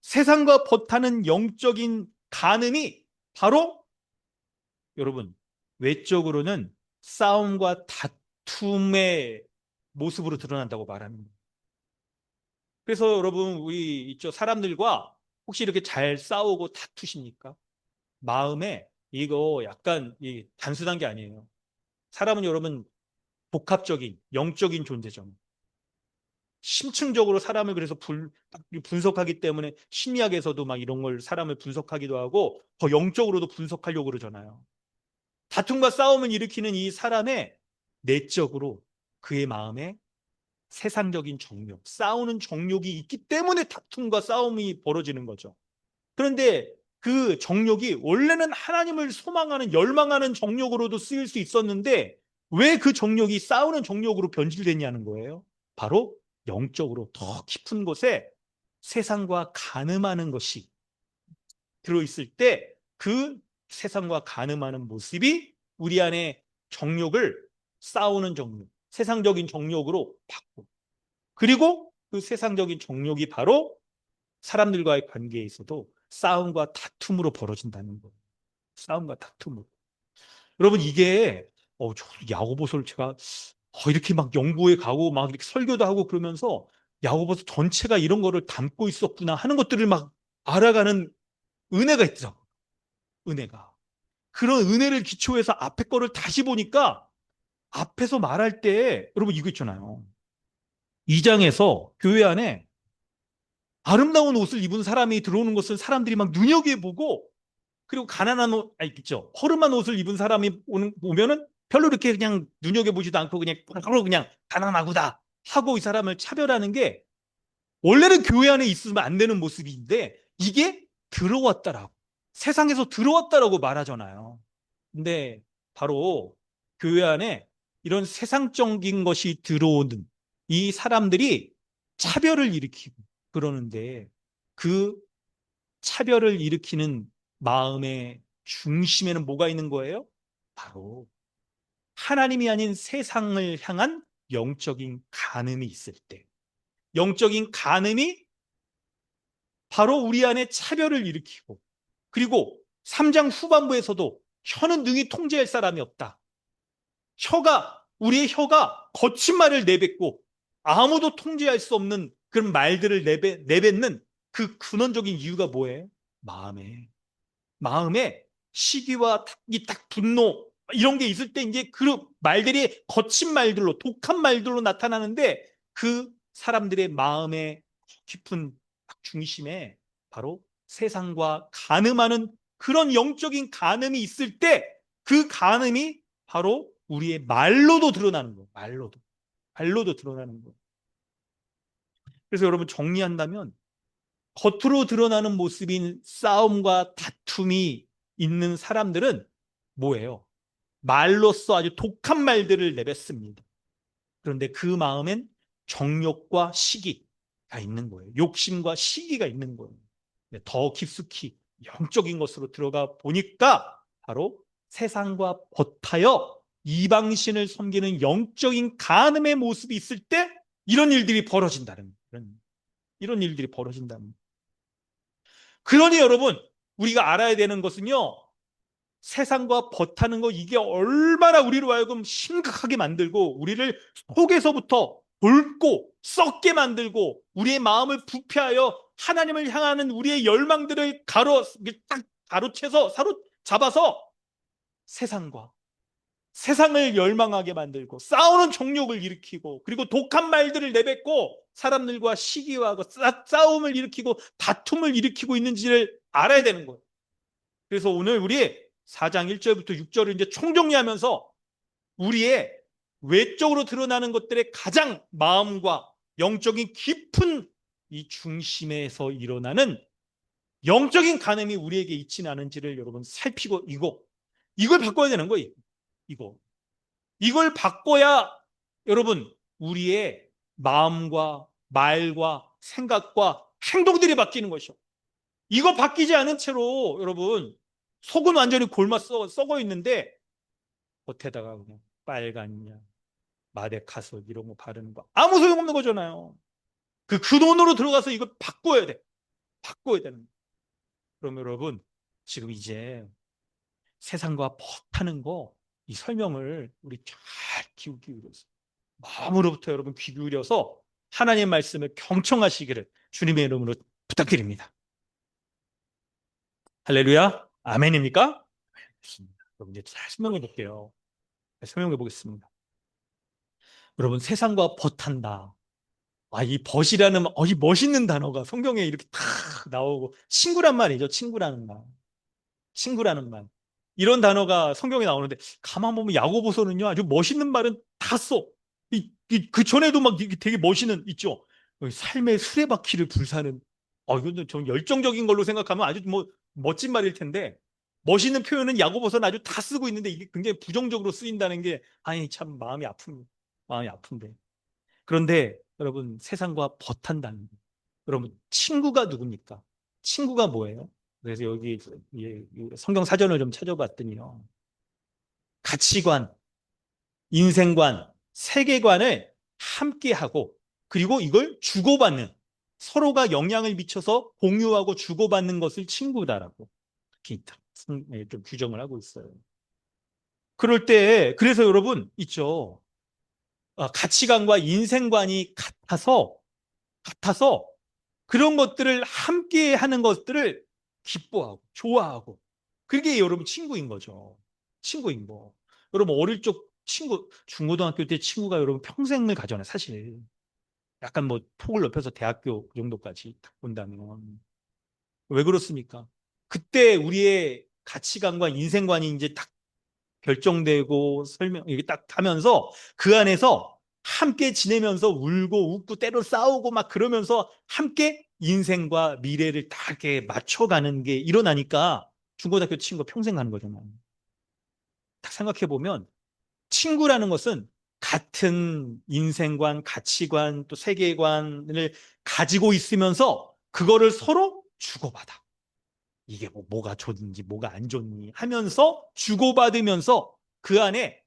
세상과 벗하는 영적인 간음이 바로 여러분 외적으로는 싸움과 다툼의 모습으로 드러난다고 말합니다. 그래서 여러분 우리 있죠, 사람들과 혹시 이렇게 잘 싸우고 다투십니까? 마음에 이거 약간 단순한 게 아니에요. 사람은 여러분 복합적인 영적인 존재죠. 심층적으로 사람을 그래서 분석하기 때문에 심리학에서도 막 이런 걸 사람을 분석하기도 하고 더 영적으로도 분석하려고 그러잖아요. 다툼과 싸움을 일으키는 이 사람의 내적으로 그의 마음에 세상적인 정욕, 싸우는 정욕이 있기 때문에 다툼과 싸움이 벌어지는 거죠. 그런데 그 정욕이 원래는 하나님을 소망하는, 열망하는 정욕으로도 쓰일 수 있었는데 왜 그 정욕이 싸우는 정욕으로 변질됐냐는 거예요. 바로 영적으로 더 깊은 곳에 세상과 간음하는 것이 들어있을 때, 그 세상과 간음하는 모습이 우리 안에 정욕을, 싸우는 정욕, 세상적인 정욕으로 바꿔. 그리고 그 세상적인 정욕이 바로 사람들과의 관계에 있어도 싸움과 다툼으로 벌어진다는 거예요. 싸움과 다툼으로. 여러분 이게 야고보서를 제가 이렇게 막 연구에 가고 막 이렇게 설교도 하고 그러면서 야고보서 전체가 이런 거를 담고 있었구나 하는 것들을 막 알아가는 은혜가 있더라고요. 은혜가. 그런 은혜를 기초해서 앞에 거를 다시 보니까 앞에서 말할 때 여러분 이거 있잖아요. 2장에서 교회 안에 아름다운 옷을 입은 사람이 들어오는 것을 사람들이 막 눈여겨보고 그리고 가난한 옷, 있죠. 허름한 옷을 입은 사람이 오면은 별로 이렇게 그냥 눈여겨보지도 않고 그냥 바로 그냥 가난하구다 하고 이 사람을 차별하는 게 원래는 교회 안에 있으면 안 되는 모습인데 이게 들어왔다라고, 세상에서 들어왔다라고 말하잖아요. 근데 바로 교회 안에 이런 세상적인 것이 들어오는 이 사람들이 차별을 일으키고 그러는데, 그 차별을 일으키는 마음의 중심에는 뭐가 있는 거예요? 바로 하나님이 아닌 세상을 향한 영적인 간음이 있을 때, 영적인 간음이 바로 우리 안에 차별을 일으키고, 그리고 3장 후반부에서도 혀는 능히 통제할 사람이 없다. 우리의 혀가 거친 말을 내뱉고 아무도 통제할 수 없는 그런 말들을 내뱉는 그 근원적인 이유가 뭐예요? 마음에 시기와 딱 분노 이런 게 있을 때 이제 그 말들이 거친 말들로, 독한 말들로 나타나는데, 그 사람들의 마음의 깊은 중심에 바로 세상과 간음하는 그런 영적인 간음이 있을 때, 그 간음이 바로 우리의 말로도 드러나는 거예요. 말로도 드러나는 거예요. 그래서 여러분, 정리한다면 겉으로 드러나는 모습인 싸움과 다툼이 있는 사람들은 뭐예요? 말로써 아주 독한 말들을 내뱉습니다. 그런데 그 마음엔 정욕과 시기가 있는 거예요. 욕심과 시기가 있는 거예요. 더 깊숙이 영적인 것으로 들어가 보니까 바로 세상과 버타여 이방신을 섬기는 영적인 간음의 모습이 있을 때 이런 일들이 벌어진다는 거예요. 이런 일들이 벌어진다는 거예요. 그러니 여러분, 우리가 알아야 되는 것은요, 세상과 버타는 거, 이게 얼마나 우리로 하여금 심각하게 만들고 우리를 속에서부터 붉고 썩게 만들고 우리의 마음을 부패하여 하나님을 향하는 우리의 열망들을 딱 가로채서 사로잡아서 세상과 세상을 열망하게 만들고 싸우는 정욕을 일으키고, 그리고 독한 말들을 내뱉고 사람들과 시기와 싸움을 일으키고 다툼을 일으키고 있는지를 알아야 되는 거예요. 그래서 오늘 우리 4장 1절부터 6절을 이제 총정리하면서 우리의 외적으로 드러나는 것들의 가장 마음과 영적인 깊은 이 중심에서 일어나는 영적인 간음이 우리에게 있지는 않은지를 여러분 살피고, 이걸 바꿔야 되는 거예요. 이걸 바꿔야 여러분, 우리의 마음과 말과 생각과 행동들이 바뀌는 것이요. 이거 바뀌지 않은 채로 여러분, 속은 완전히 썩어 있는데 겉에다가 그냥 빨간냐, 마데카솔 이런 거 바르는 거 아무 소용없는 거잖아요. 그 돈으로 들어가서 이걸 바꿔야 돼. 바꿔야 되는 거예요. 그럼 여러분, 지금 이제 세상과 버타는 거, 이 설명을 우리 잘 기울여서 마음으로부터 여러분 귀 기울여서 하나님의 말씀을 경청하시기를 주님의 이름으로 부탁드립니다. 할렐루야. 아멘입니까? 좋습니다. 여러분, 이제 잘 설명해 볼게요. 설명해 보겠습니다. 여러분, 세상과 벗한다. 이 벗이라는 이 멋있는 단어가 성경에 이렇게 탁 나오고, 친구란 말이죠. 친구라는 말. 이런 단어가 성경에 나오는데 가만 보면 야고보서는요, 아주 멋있는 말은 다 써. 그 전에도 막 되게 멋있는 있죠. 삶의 수레바퀴를 불사는. 이건 좀 열정적인 걸로 생각하면 아주 뭐 멋진 말일 텐데, 멋있는 표현은 야고보서는 아주 다 쓰고 있는데 이게 굉장히 부정적으로 쓰인다는 게 참 마음이 아픕니다. 마음이 아픈데. 그런데 여러분, 세상과 벗한다는 거. 여러분, 친구가 누굽니까? 친구가 뭐예요? 그래서 여기 성경 사전을 좀 찾아봤더니요, 가치관, 인생관, 세계관을 함께하고, 그리고 이걸 주고받는, 서로가 영향을 미쳐서 공유하고 주고받는 것을 친구다라고 이렇게 좀 규정을 하고 있어요. 그래서 여러분 있죠. 가치관과 인생관이 같아서 그런 것들을 함께 하는 것들을 기뻐하고 좋아하고, 그게 여러분 친구인 거죠. 친구인 거. 여러분, 어릴 적 친구, 중고등학교 때 친구가 여러분 평생을 가잖아요. 사실 약간 뭐 폭을 넓혀서 대학교 그 정도까지 딱 본다면 왜 그렇습니까? 그때 우리의 가치관과 인생관이 이제 딱 결정되고 이게 딱 하면서 그 안에서 함께 지내면서 울고 웃고 때로 싸우고 막 그러면서 함께 인생과 미래를 다 이렇게 맞춰가는 게 일어나니까 중고등학교 친구가 평생 가는 거잖아요. 딱 생각해 보면 친구라는 것은 같은 인생관, 가치관, 또 세계관을 가지고 있으면서 그거를 서로 주고받아. 이게 뭐가 좋은지 뭐가 안 좋니 하면서 주고받으면서 그 안에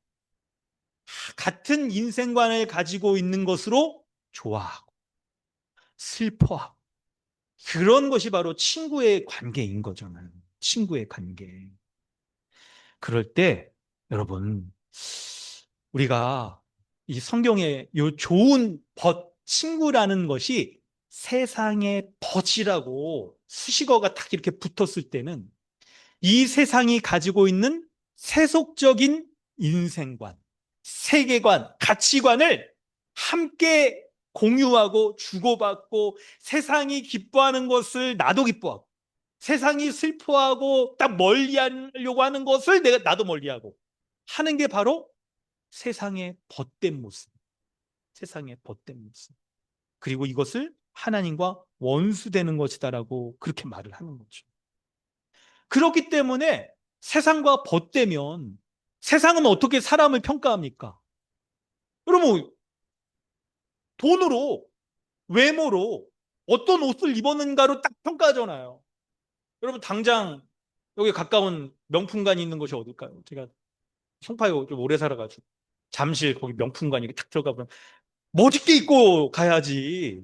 같은 인생관을 가지고 있는 것으로 좋아하고 슬퍼하고 그런 것이 바로 친구의 관계인 거잖아요. 친구의 관계. 그럴 때 여러분 우리가 이 성경에 요 좋은 친구라는 것이 세상의 벗이라고 수식어가 딱 이렇게 붙었을 때는 이 세상이 가지고 있는 세속적인 인생관, 세계관, 가치관을 함께 공유하고 주고받고 세상이 기뻐하는 것을 나도 기뻐하고 세상이 슬퍼하고 딱 멀리하려고 하는 것을 나도 멀리하고 하는 게 바로 세상의 벗된 모습, 세상의 벗된 모습. 그리고 이것을 하나님과 원수되는 것이다라고 그렇게 말을 하는 거죠. 그렇기 때문에 세상과 벗되면 세상은 어떻게 사람을 평가합니까? 여러분, 돈으로, 외모로 어떤 옷을 입었는가로 딱 평가하잖아요. 여러분, 당장 여기 가까운 명품관이 있는 곳이 어딜까요? 제가 송파에 좀 오래 살아가지고 잠실 거기 명품관 이렇게 탁 들어가 보면 멋있게 입고 가야지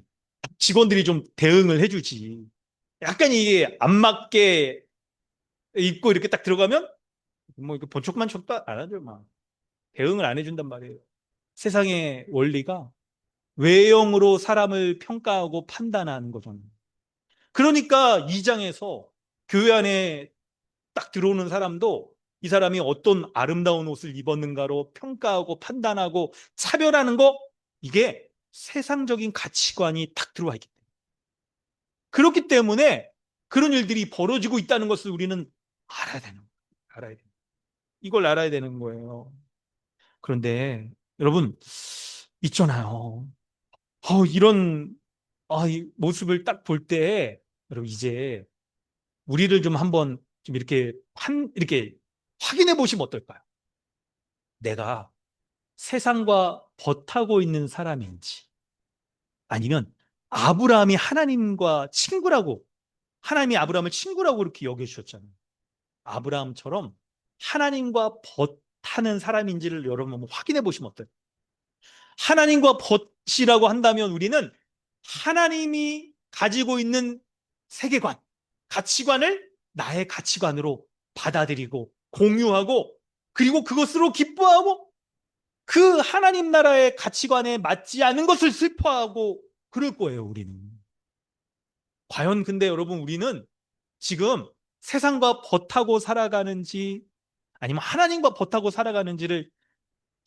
직원들이 좀 대응을 해주지. 약간 이게 안 맞게 입고 이렇게 딱 들어가면 뭐 이렇게 본척만 척도 안 하죠, 막. 대응을 안 해준단 말이에요. 세상의 원리가 외형으로 사람을 평가하고 판단하는 거잖아요. 그러니까 이 장에서 교회 안에 딱 들어오는 사람도 이 사람이 어떤 아름다운 옷을 입었는가로 평가하고 판단하고 차별하는 거 이게 세상적인 가치관이 탁 들어와 있기 때문에 그렇기 때문에 그런 일들이 벌어지고 있다는 것을 우리는 알아야 되는 거예요. 알아야 돼요. 이걸 알아야 되는 거예요. 그런데 여러분 있잖아요. 이런 이 모습을 딱 볼 때 여러분 이제 우리를 좀 한번 좀 이렇게 확인해 보시면 어떨까요? 내가 세상과 벗하고 있는 사람인지 아니면 아브라함이 하나님과 친구라고 하나님이 아브라함을 친구라고 그렇게 여겨주셨잖아요. 아브라함처럼 하나님과 벗하는 사람인지를 여러분 한번 확인해 보시면 어떨까요? 하나님과 벗이라고 한다면 우리는 하나님이 가지고 있는 세계관, 가치관을 나의 가치관으로 받아들이고 공유하고 그리고 그것으로 기뻐하고 그 하나님 나라의 가치관에 맞지 않은 것을 슬퍼하고 그럴 거예요, 우리는. 과연 근데 여러분 우리는 지금 세상과 벗하고 살아가는지 아니면 하나님과 벗하고 살아가는지를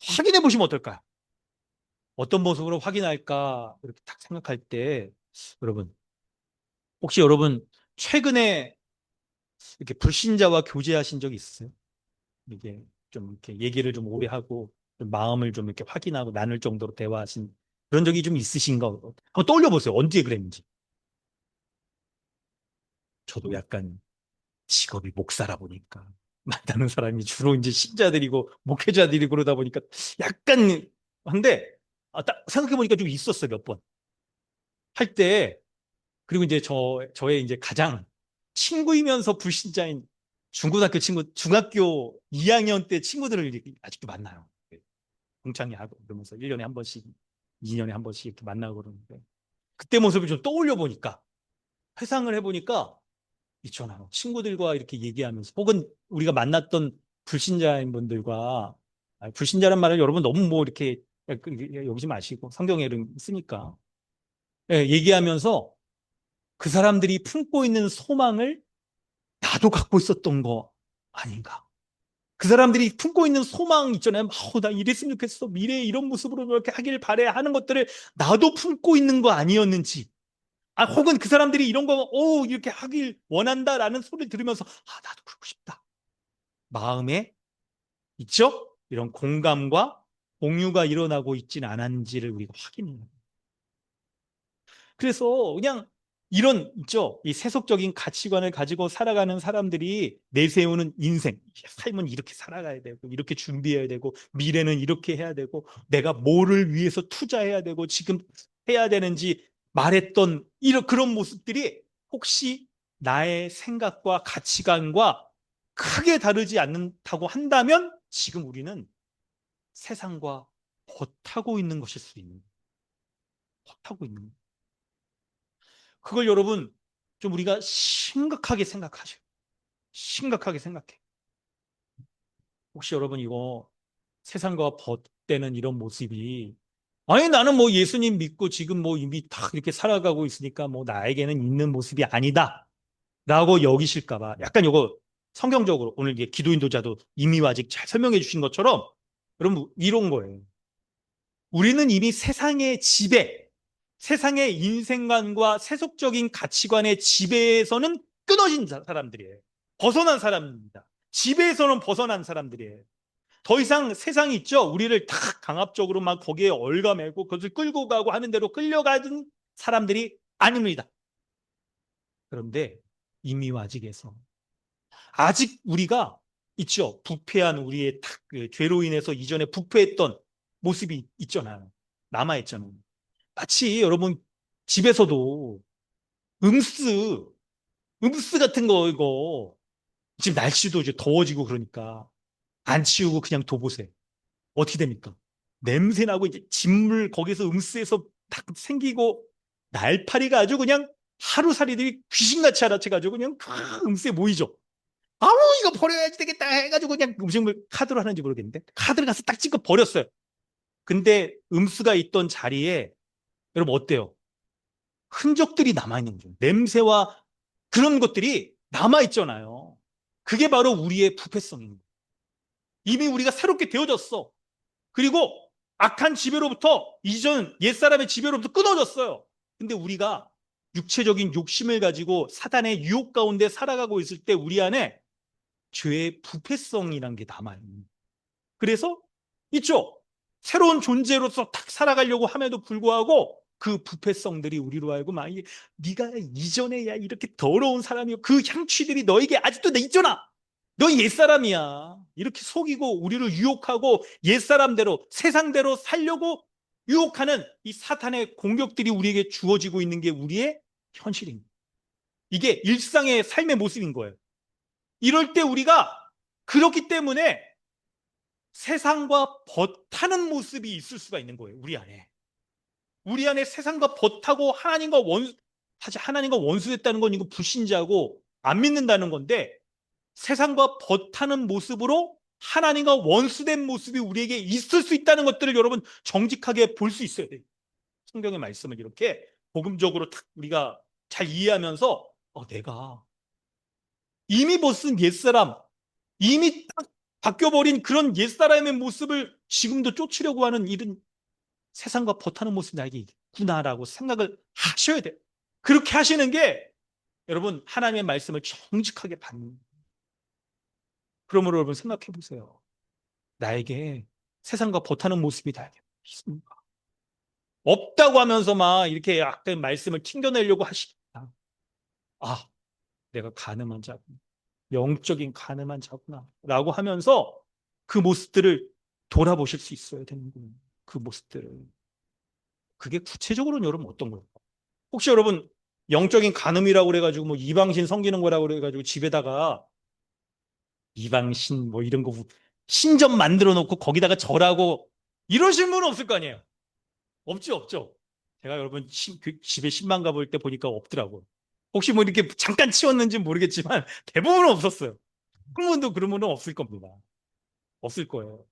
확인해 보시면 어떨까요? 어떤 모습으로 확인할까 이렇게 딱 생각할 때 여러분 혹시 여러분 최근에 이렇게 불신자와 교제하신 적이 있으세요? 이게 좀 이렇게 얘기를 좀 오래 하고 좀 마음을 좀 이렇게 확인하고 나눌 정도로 대화하신 그런 적이 좀 있으신가? 한번 떠올려 보세요. 언제 그랬는지. 저도 약간 직업이 목사라 보니까 만나는 사람이 주로 이제 신자들이고 목회자들이 그러다 보니까 약간 한데 딱 생각해 보니까 좀 있었어요. 몇 번. 할 때 그리고 이제 저의 이제 가장 친구이면서 불신자인 중고등학교 친구, 중학교 2학년 때 친구들을 이렇게 아직도 만나요. 동창회 하고 그러면서 1년에 한 번씩, 2년에 한 번씩 이렇게 만나고 그러는데 그때 모습을 좀 떠올려 보니까 회상을 해보니까 있잖아요. 친구들과 이렇게 얘기하면서 혹은 우리가 만났던 불신자인 분들과 불신자란 말을 여러분 너무 뭐 이렇게 여기지 마시고 성경에 쓰니까 얘기하면서 그 사람들이 품고 있는 소망을 나도 갖고 있었던 거 아닌가. 그 사람들이 품고 있는 소망 있잖아요. 나 이랬으면 좋겠어. 미래에 이런 모습으로 이렇게 하길 바래 하는 것들을 나도 품고 있는 거 아니었는지. 혹은 그 사람들이 이런 거, 이렇게 하길 원한다라는 소리를 들으면서, 나도 그러고 싶다. 마음에 있죠? 이런 공감과 공유가 일어나고 있지는 않은지를 우리가 확인해야 돼요. 그래서 그냥 이런 있죠. 이 세속적인 가치관을 가지고 살아가는 사람들이 내세우는 인생, 삶은 이렇게 살아가야 되고 이렇게 준비해야 되고 미래는 이렇게 해야 되고 내가 뭐를 위해서 투자해야 되고 지금 해야 되는지 말했던 이런 그런 모습들이 혹시 나의 생각과 가치관과 크게 다르지 않는다고 한다면 지금 우리는 세상과 겉하고 있는 것일 수 있는 겉하고 있는 그걸 여러분 좀 우리가 심각하게 생각하죠. 심각하게 생각해. 혹시 여러분 이거 세상과 벗대는 이런 모습이 아니 나는 뭐 예수님 믿고 지금 뭐 이미 다 이렇게 살아가고 있으니까 뭐 나에게는 있는 모습이 아니다 라고 여기실까 봐 약간 이거 성경적으로 오늘 이게 기도 인도자도 이미 아직 잘 설명해 주신 것처럼 여러분 이런 거예요. 우리는 이미 세상의 지배, 세상의 인생관과 세속적인 가치관의 지배에서는 끊어진 사람들이에요. 벗어난 사람입니다. 지배에서는 벗어난 사람들이에요. 더 이상 세상이 있죠. 우리를 탁 강압적으로 막 거기에 얽어매고 그것을 끌고 가고 하는 대로 끌려가는 사람들이 아닙니다. 그런데 이미 아직에서 아직 우리가 있죠. 부패한 우리의 그 죄로 인해서 이전에 부패했던 모습이 있잖아요. 남아있잖아요. 마치 여러분 집에서도 음스, 음스 같은 거 이거 지금 날씨도 이제 더워지고 그러니까 안 치우고 그냥 둬보세요. 어떻게 됩니까? 냄새 나고 이제 진물 거기서 음스에서 딱 생기고 날파리가 아주 그냥 하루살이들이 귀신같이 알아채가지고 그냥 그 음스에 모이죠. 아우 이거 버려야지 되겠다 해가지고 그냥 음식물 카드로 하는지 모르겠는데 카드를 가서 딱 찍어 버렸어요. 근데 음수가 있던 자리에 여러분 어때요? 흔적들이 남아있는 거죠. 냄새와 그런 것들이 남아있잖아요. 그게 바로 우리의 부패성입니다. 이미 우리가 새롭게 되어졌어. 그리고 악한 지배로부터 이전 옛사람의 지배로부터 끊어졌어요. 근데 우리가 육체적인 욕심을 가지고 사단의 유혹 가운데 살아가고 있을 때 우리 안에 죄의 부패성이라는 게 남아요. 그래서 있죠. 새로운 존재로서 탁 살아가려고 함에도 불구하고 그 부패성들이 우리로 알고 막 네가 이전에 야 이렇게 더러운 사람이요 그 향취들이 너에게 아직도 있잖아. 너 옛사람이야. 이렇게 속이고 우리를 유혹하고 옛사람대로 세상대로 살려고 유혹하는 이 사탄의 공격들이 우리에게 주어지고 있는 게 우리의 현실입니다. 이게 일상의 삶의 모습인 거예요. 이럴 때 우리가 그렇기 때문에 세상과 벗하는 모습이 있을 수가 있는 거예요. 우리 안에. 우리 안에 세상과 벗하고 사실 하나님과 원수됐다는 건 이거 불신자고 안 믿는다는 건데 세상과 벗하는 모습으로 하나님과 원수된 모습이 우리에게 있을 수 있다는 것들을 여러분 정직하게 볼 수 있어야 돼요. 성경의 말씀을 이렇게 복음적으로 딱 우리가 잘 이해하면서 내가 이미 벗은 옛사람, 이미 딱 바뀌어버린 그런 옛사람의 모습을 지금도 쫓으려고 하는 이런 세상과 벗하는 모습이 나에게 있구나라고 생각을 하셔야 돼요. 그렇게 하시는 게 여러분 하나님의 말씀을 정직하게 받는. 그러므로 여러분 생각해 보세요. 나에게 세상과 벗하는 모습이 나에게 있습니까? 없다고 하면서 막 이렇게 약간 말씀을 튕겨내려고 하시겠다. 아, 내가 가늠한 자구나. 영적인 가늠한 자구나. 라고 하면서 그 모습들을 돌아보실 수 있어야 되는 거예요. 그 모습들을. 그게 구체적으로는 여러분 어떤 거예요? 혹시 여러분 영적인 간음이라고 그래가지고 뭐 이방신 섬기는 거라고 그래가지고 집에다가 이방신 뭐 이런 거 신전 만들어 놓고 거기다가 절하고 이러실 분은 없을 거 아니에요. 없죠, 없죠. 제가 여러분 그 집에 신방 가볼 때 보니까 없더라고요. 혹시 뭐 이렇게 잠깐 치웠는지 모르겠지만 대부분은 없었어요. 한 분도 그런 분은 없을 겁니다. 없을 거예요.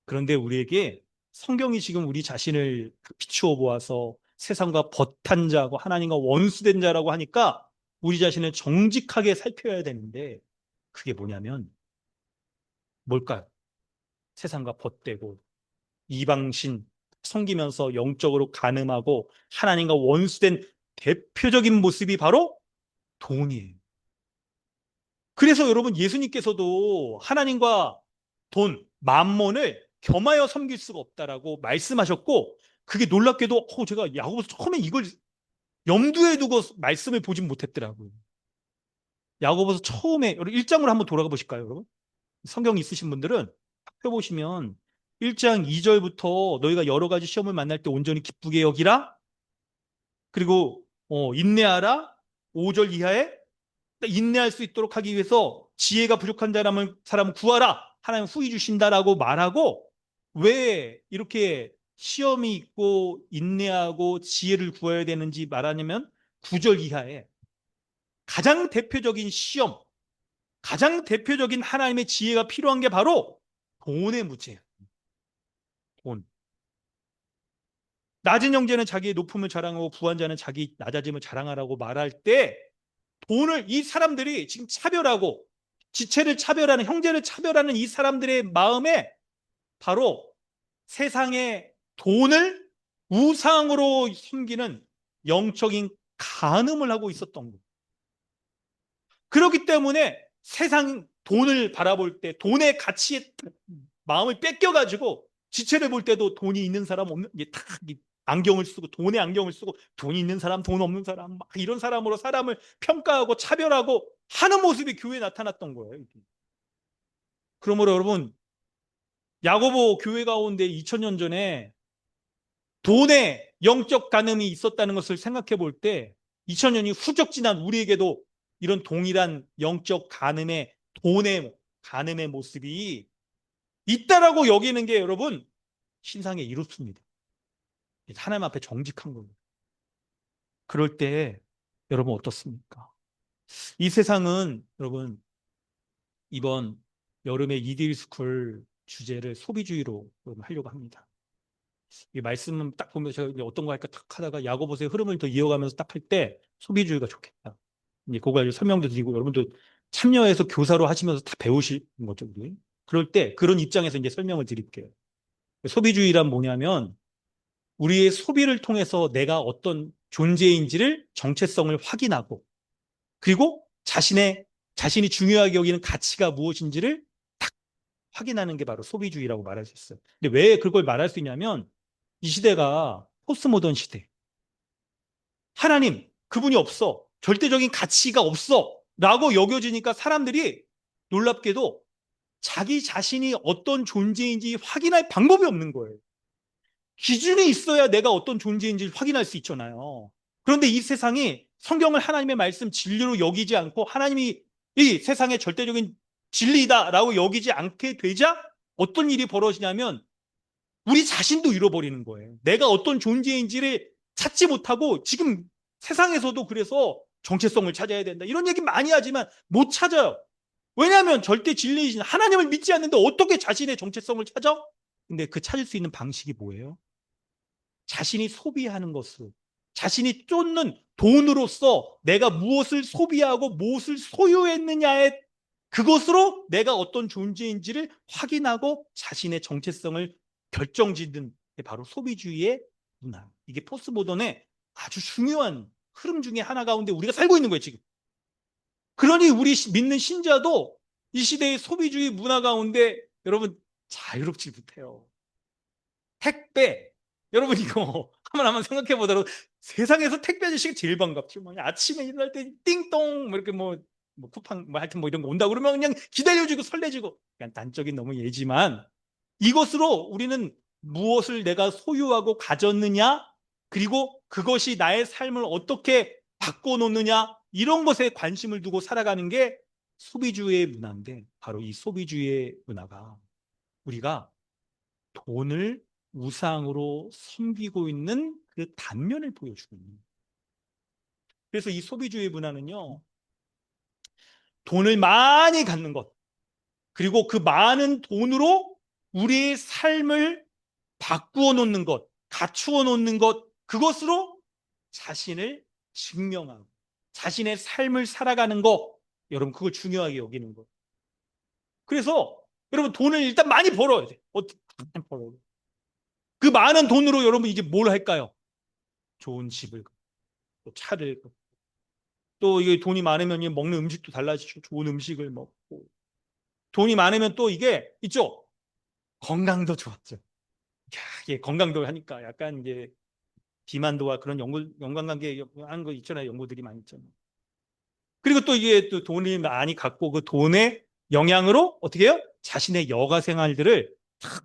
그런데 우리에게 성경이 지금 우리 자신을 비추어 보아서 세상과 벗한 자고 하나님과 원수된 자라고 하니까 우리 자신을 정직하게 살펴야 되는데 그게 뭐냐면 뭘까요? 세상과 벗되고 이방신 섬기면서 영적으로 간음하고 하나님과 원수된 대표적인 모습이 바로 돈이에요. 그래서 여러분 예수님께서도 하나님과 돈, 만몬을 겸하여 섬길 수가 없다라고 말씀하셨고 그게 놀랍게도 제가 야고보서 처음에 이걸 염두에 두고 말씀을 보진 못했더라고요. 야고보서 처음에 1장으로 한번 돌아가 보실까요, 여러분? 성경 있으신 분들은 펴보시면 1장 2절부터 너희가 여러 가지 시험을 만날 때 온전히 기쁘게 여기라. 그리고 인내하라. 5절 이하에 인내할 수 있도록 하기 위해서 지혜가 부족한 사람은 구하라. 하나님 후히 주신다라고 말하고 왜 이렇게 시험이 있고 인내하고 지혜를 구해야 되는지 말하냐면 9절 이하에 가장 대표적인 시험, 가장 대표적인 하나님의 지혜가 필요한 게 바로 돈의 문제예요. 돈. 낮은 형제는 자기의 높음을 자랑하고 부한 자는 자기 낮아짐을 자랑하라고 말할 때 돈을 이 사람들이 지금 차별하고 지체를 차별하는 형제를 차별하는 이 사람들의 마음에 바로 세상의 돈을 우상으로 섬기는 영적인 간음을 하고 있었던 거예요. 그렇기 때문에 세상 돈을 바라볼 때 돈의 가치에 마음을 뺏겨가지고 지체를 볼 때도 돈이 있는 사람 없는 게 다 안경을 쓰고 돈의 안경을 쓰고 돈 있는 사람 돈 없는 사람 막 이런 사람으로 사람을 평가하고 차별하고 하는 모습이 교회에 나타났던 거예요. 그러므로 여러분 야고보 교회 가운데 2000년 전에 돈의 영적 간음이 있었다는 것을 생각해 볼 때 2000년이 후적 지난 우리에게도 이런 동일한 영적 간음의 돈의 간음의 모습이 있다라고 여기는 게 여러분 신상에 이롭습니다. 하나님 앞에 정직한 겁니다. 그럴 때 여러분 어떻습니까? 이 세상은 여러분 이번 여름의 이데일 스쿨 주제를 소비주의로 하려고 합니다. 이 말씀은 딱 보면 제가 어떤 거 할까 딱 하다가 야고보서의 흐름을 더 이어가면서 딱 할 때 소비주의가 좋겠다. 이제 그걸 설명도 드리고 여러분도 참여해서 교사로 하시면서 다 배우실 거죠. 그럴 때 그런 입장에서 이제 설명을 드릴게요. 소비주의란 뭐냐면 우리의 소비를 통해서 내가 어떤 존재인지를 정체성을 확인하고 그리고 자신이 중요하게 여기는 가치가 무엇인지를 딱 확인하는 게 바로 소비주의라고 말할 수 있어요. 근데 왜 그걸 말할 수 있냐면 이 시대가 포스트모던 시대. 하나님, 그분이 없어. 절대적인 가치가 없어. 라고 여겨지니까 사람들이 놀랍게도 자기 자신이 어떤 존재인지 확인할 방법이 없는 거예요. 기준이 있어야 내가 어떤 존재인지 확인할 수 있잖아요. 그런데 이 세상이 성경을 하나님의 말씀 진리로 여기지 않고 하나님이 이 세상의 절대적인 진리다라고 여기지 않게 되자 어떤 일이 벌어지냐면 우리 자신도 잃어버리는 거예요. 내가 어떤 존재인지를 찾지 못하고 지금 세상에서도 그래서 정체성을 찾아야 된다. 이런 얘기 많이 하지만 못 찾아요. 왜냐하면 절대 진리이신 하나님을 믿지 않는데 어떻게 자신의 정체성을 찾아? 근데 그 찾을 수 있는 방식이 뭐예요? 자신이 소비하는 것으로, 자신이 쫓는 돈으로서 내가 무엇을 소비하고 무엇을 소유했느냐의 그것으로 내가 어떤 존재인지를 확인하고 자신의 정체성을 결정짓는 게 바로 소비주의의 문화. 이게 포스트모던의 아주 중요한 흐름 중에 하나 가운데 우리가 살고 있는 거예요, 지금. 그러니 우리 믿는 신자도 이 시대의 소비주의 문화 가운데 여러분 자유롭지 못해요. 택배. 여러분 이거 한번 생각해 보더라도 세상에서 택배 아저씨가 제일 반갑죠. 뭐 아침에 일어날 때 띵동 뭐 이렇게 뭐 쿠팡 뭐 하여튼 뭐 이런 거 온다 그러면 그냥 기다려주고 설레지고 그냥 단적인 너무 예지만 이것으로 우리는 무엇을 내가 소유하고 가졌느냐 그리고 그것이 나의 삶을 어떻게 바꿔놓느냐 이런 것에 관심을 두고 살아가는 게 소비주의의 문화인데 바로 이 소비주의의 문화가 우리가 돈을 우상으로 섬기고 있는 그 단면을 보여주는 거예요. 그래서 이 소비주의 문화는요, 돈을 많이 갖는 것, 그리고 그 많은 돈으로 우리의 삶을 바꾸어 놓는 것, 갖추어 놓는 것, 그것으로 자신을 증명하고 자신의 삶을 살아가는 것, 여러분 그걸 중요하게 여기는 것. 그래서 여러분 돈을 일단 많이 벌어야 돼. 어떻게 벌어야 돼? 그 많은 돈으로 여러분 이제 뭘 할까요? 좋은 집을, 또 차를, 또 이게 돈이 많으면 먹는 음식도 달라지죠. 좋은 음식을 먹고. 돈이 많으면 또 이게 있죠. 건강도 좋았죠. 이게 건강도 하니까 약간 이게 비만도와 그런 연관관계 하는 거 있잖아요. 연구들이 많이 있잖아요. 그리고 또 이게 또 돈이 많이 갖고 그 돈의 영향으로 어떻게 해요? 자신의 여가 생활들을 탁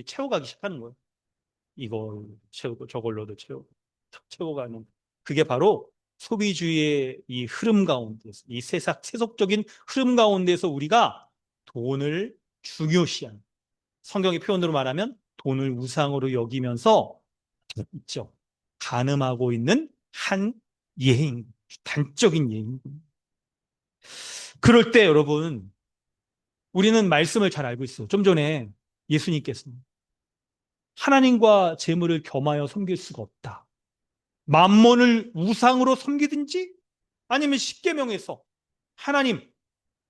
채워가기 시작하는 거예요. 이걸 채우고 저걸로도 채우고 탁 채워가는 그게 바로 소비주의의 이 흐름 가운데서 이 세속적인 흐름 가운데서 우리가 돈을 중요시하는 성경의 표현으로 말하면 돈을 우상으로 여기면서 있죠. 간음하고 있는 한 예행, 단적인 예행. 그럴 때 여러분, 우리는 말씀을 잘 알고 있어요. 좀 전에 예수님께서 하나님과 재물을 겸하여 섬길 수가 없다. 만몬을 우상으로 섬기든지 아니면 십계명에서 하나님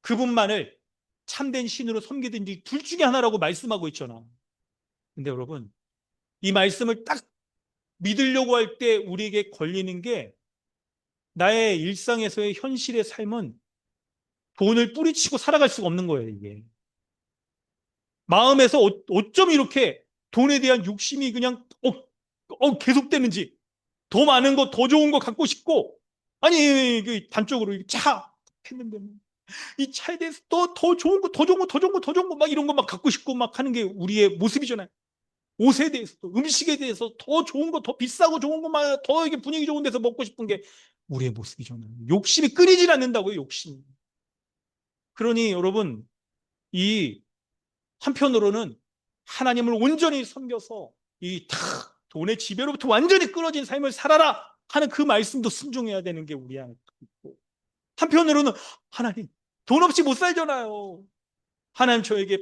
그분만을 참된 신으로 섬기든지 둘 중에 하나라고 말씀하고 있잖아. 근데 여러분, 이 말씀을 딱 믿으려고 할 때 우리에게 걸리는 게 나의 일상에서의 현실의 삶은 돈을 뿌리치고 살아갈 수가 없는 거예요, 이게. 마음에서 어쩜 이렇게 돈에 대한 욕심이 그냥 계속되는지 더 많은 거, 더 좋은 거 갖고 싶고 아니 단적으로 차 했는데 이 차에 대해서 더 좋은 거, 더 좋은 거, 더 좋은 거, 더 좋은 거 막 이런 거 막 갖고 싶고 막 하는 게 우리의 모습이잖아요. 옷에 대해서도 음식에 대해서 더 좋은 거, 더 비싸고 좋은 거 막 더 이게 분위기 좋은 데서 먹고 싶은 게 우리의 모습이잖아요. 욕심이 끊이질 않는다고요, 욕심이. 그러니 여러분 이 한편으로는 하나님을 온전히 섬겨서 이 다 돈의 지배로부터 완전히 끊어진 삶을 살아라 하는 그 말씀도 순종해야 되는 게 우리 안에 있고 한편으로는 하나님 돈 없이 못 살잖아요. 하나님 저에게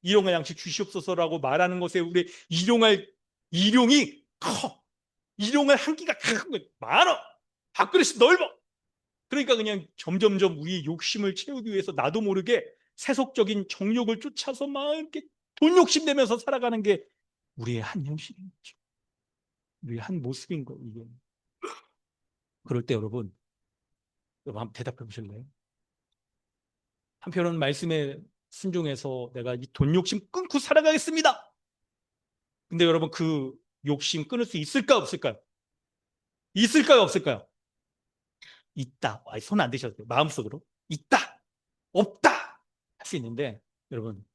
일용할 양식 주시옵소서라고 말하는 것에 우리 일용이 커. 일용할 한끼가 많아. 밥그릇이 넓어. 그러니까 그냥 점점점 우리의 욕심을 채우기 위해서 나도 모르게 세속적인 정욕을 쫓아서 막 이렇게 돈 욕심 내면서 살아가는 게 우리의 한 현실인 거죠. 우리의 한 모습인 거예요, 이게. 그럴 때 여러분 한번 대답해 보실래요? 한편은 말씀에 순종해서 내가 이 돈 욕심 끊고 살아가겠습니다. 근데 여러분 그 욕심 끊을 수 있을까 없을까요? 있을까요 없을까요? 있다. 손 안 대셔도 돼요. 마음속으로. 있다. 없다. 할 수 있는데 여러분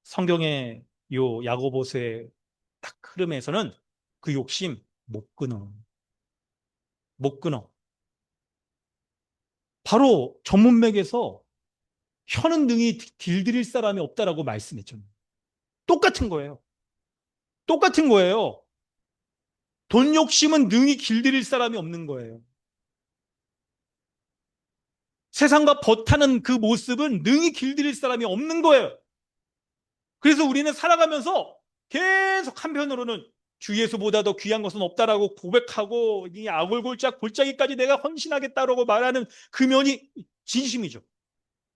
성경의 요 야고보서의 딱 흐름에서는 그 욕심 못 끊어. 못 끊어. 바로 전문맥에서 혀는 능히 길들일 사람이 없다라고 말씀했죠. 똑같은 거예요. 똑같은 거예요. 돈 욕심은 능히 길들일 사람이 없는 거예요. 세상과 버타는 그 모습은 능히 길들일 사람이 없는 거예요. 그래서 우리는 살아가면서 계속 한편으로는 주 예수보다 더 귀한 것은 없다라고 고백하고 이 아골골짝 골짜기까지 내가 헌신하겠다라고 말하는 그 면이 진심이죠.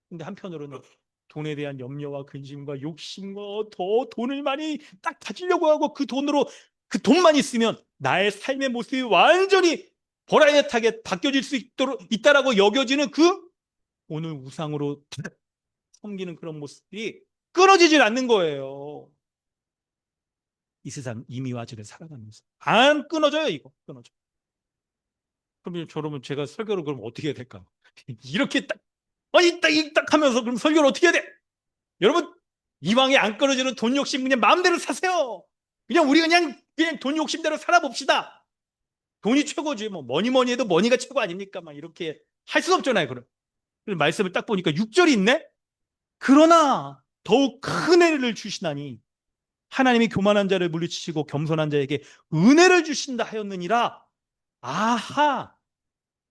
근데 한편으로는 돈에 대한 염려와 근심과 욕심과 더 돈을 많이 딱 가지려고 하고 그 돈으로 그 돈만 있으면 나의 삶의 모습이 완전히 버라이어트하게 바뀌어질 수 있다라고 여겨지는 그 오늘 우상으로 섬기는 그런 모습이 끊어지질 않는 거예요. 이 세상 이미와지를 살아가면서 안 끊어져요. 이거 끊어져. 그럼 저러면 제가 설교를 그럼 어떻게 해야 될까? 이렇게 딱 딱 하면서 그럼 설교를 어떻게 해야 돼? 여러분 이왕에 안 끊어지는 돈 욕심 그냥 마음대로 사세요. 그냥 우리 그냥 돈 욕심대로 살아봅시다. 돈이 최고지 뭐 뭐니 해도 머니가 최고 아닙니까? 막 이렇게 할 수 없잖아요. 그럼 말씀을 딱 보니까 6절이 있네. 그러나 더욱 큰 은혜를 주시나니 하나님이 교만한 자를 물리치시고 겸손한 자에게 은혜를 주신다 하였느니라. 아하,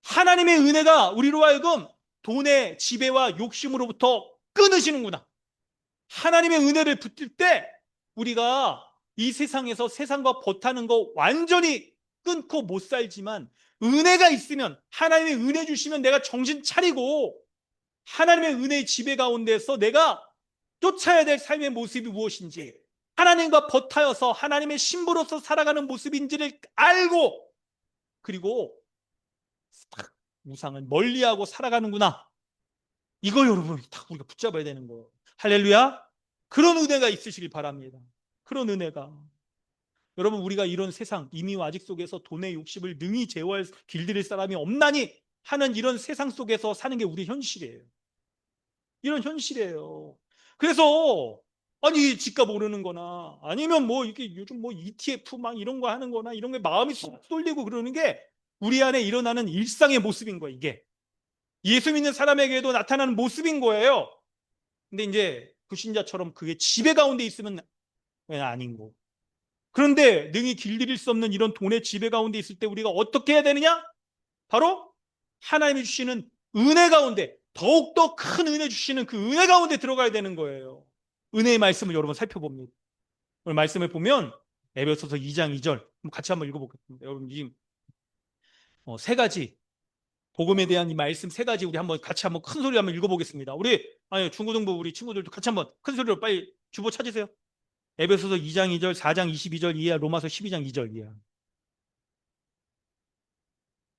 하나님의 은혜가 우리로 하여금 돈의 지배와 욕심으로부터 끊으시는구나. 하나님의 은혜를 붙들 때 우리가 이 세상에서 세상과 버타는 거 완전히 끊고 못 살지만 은혜가 있으면 하나님의 은혜 주시면 내가 정신 차리고 하나님의 은혜의 지배 가운데서 내가 쫓아야 될 삶의 모습이 무엇인지 하나님과 버타여서 하나님의 신부로서 살아가는 모습인지를 알고 그리고 우상을 멀리하고 살아가는구나. 이거 여러분 딱 우리가 붙잡아야 되는 거예요. 할렐루야. 그런 은혜가 있으시길 바랍니다. 그런 은혜가. 여러분 우리가 이런 세상 이미와 아직 속에서 돈의 욕심을 능히 제어할 길들일 사람이 없나니 하는 이런 세상 속에서 사는 게 우리 현실이에요. 이런 현실이에요. 그래서 아니 집값 오르는 거나 아니면 뭐 이게 요즘 뭐 ETF 막 이런 거 하는 거나 이런 게 마음이 쏙 쏠리고 그러는 게 우리 안에 일어나는 일상의 모습인 거예요. 이게 예수 믿는 사람에게도 나타나는 모습인 거예요. 근데 이제 불신자처럼 그게 지배 가운데 있으면 아닌 거. 그런데 능히 길들일 수 없는 이런 돈의 지배 가운데 있을 때 우리가 어떻게 해야 되느냐? 바로 하나님이 주시는 은혜 가운데, 더욱더 큰 은혜 주시는 그 은혜 가운데 들어가야 되는 거예요. 은혜의 말씀을 여러분 살펴봅니다. 오늘 말씀을 보면 에베소서 2장 2절 같이 한번 읽어보겠습니다. 여러분 지금 세 가지 복음에 대한 이 말씀 세 가지 우리 한번 같이 한번 큰 소리로 한번 읽어보겠습니다. 우리 아니 중고등부 우리 친구들도 같이 한번 큰 소리로 빨리 주보 찾으세요. 에베소서 2장 2절, 4장 22절 이하, 로마서 12장 2절 이하.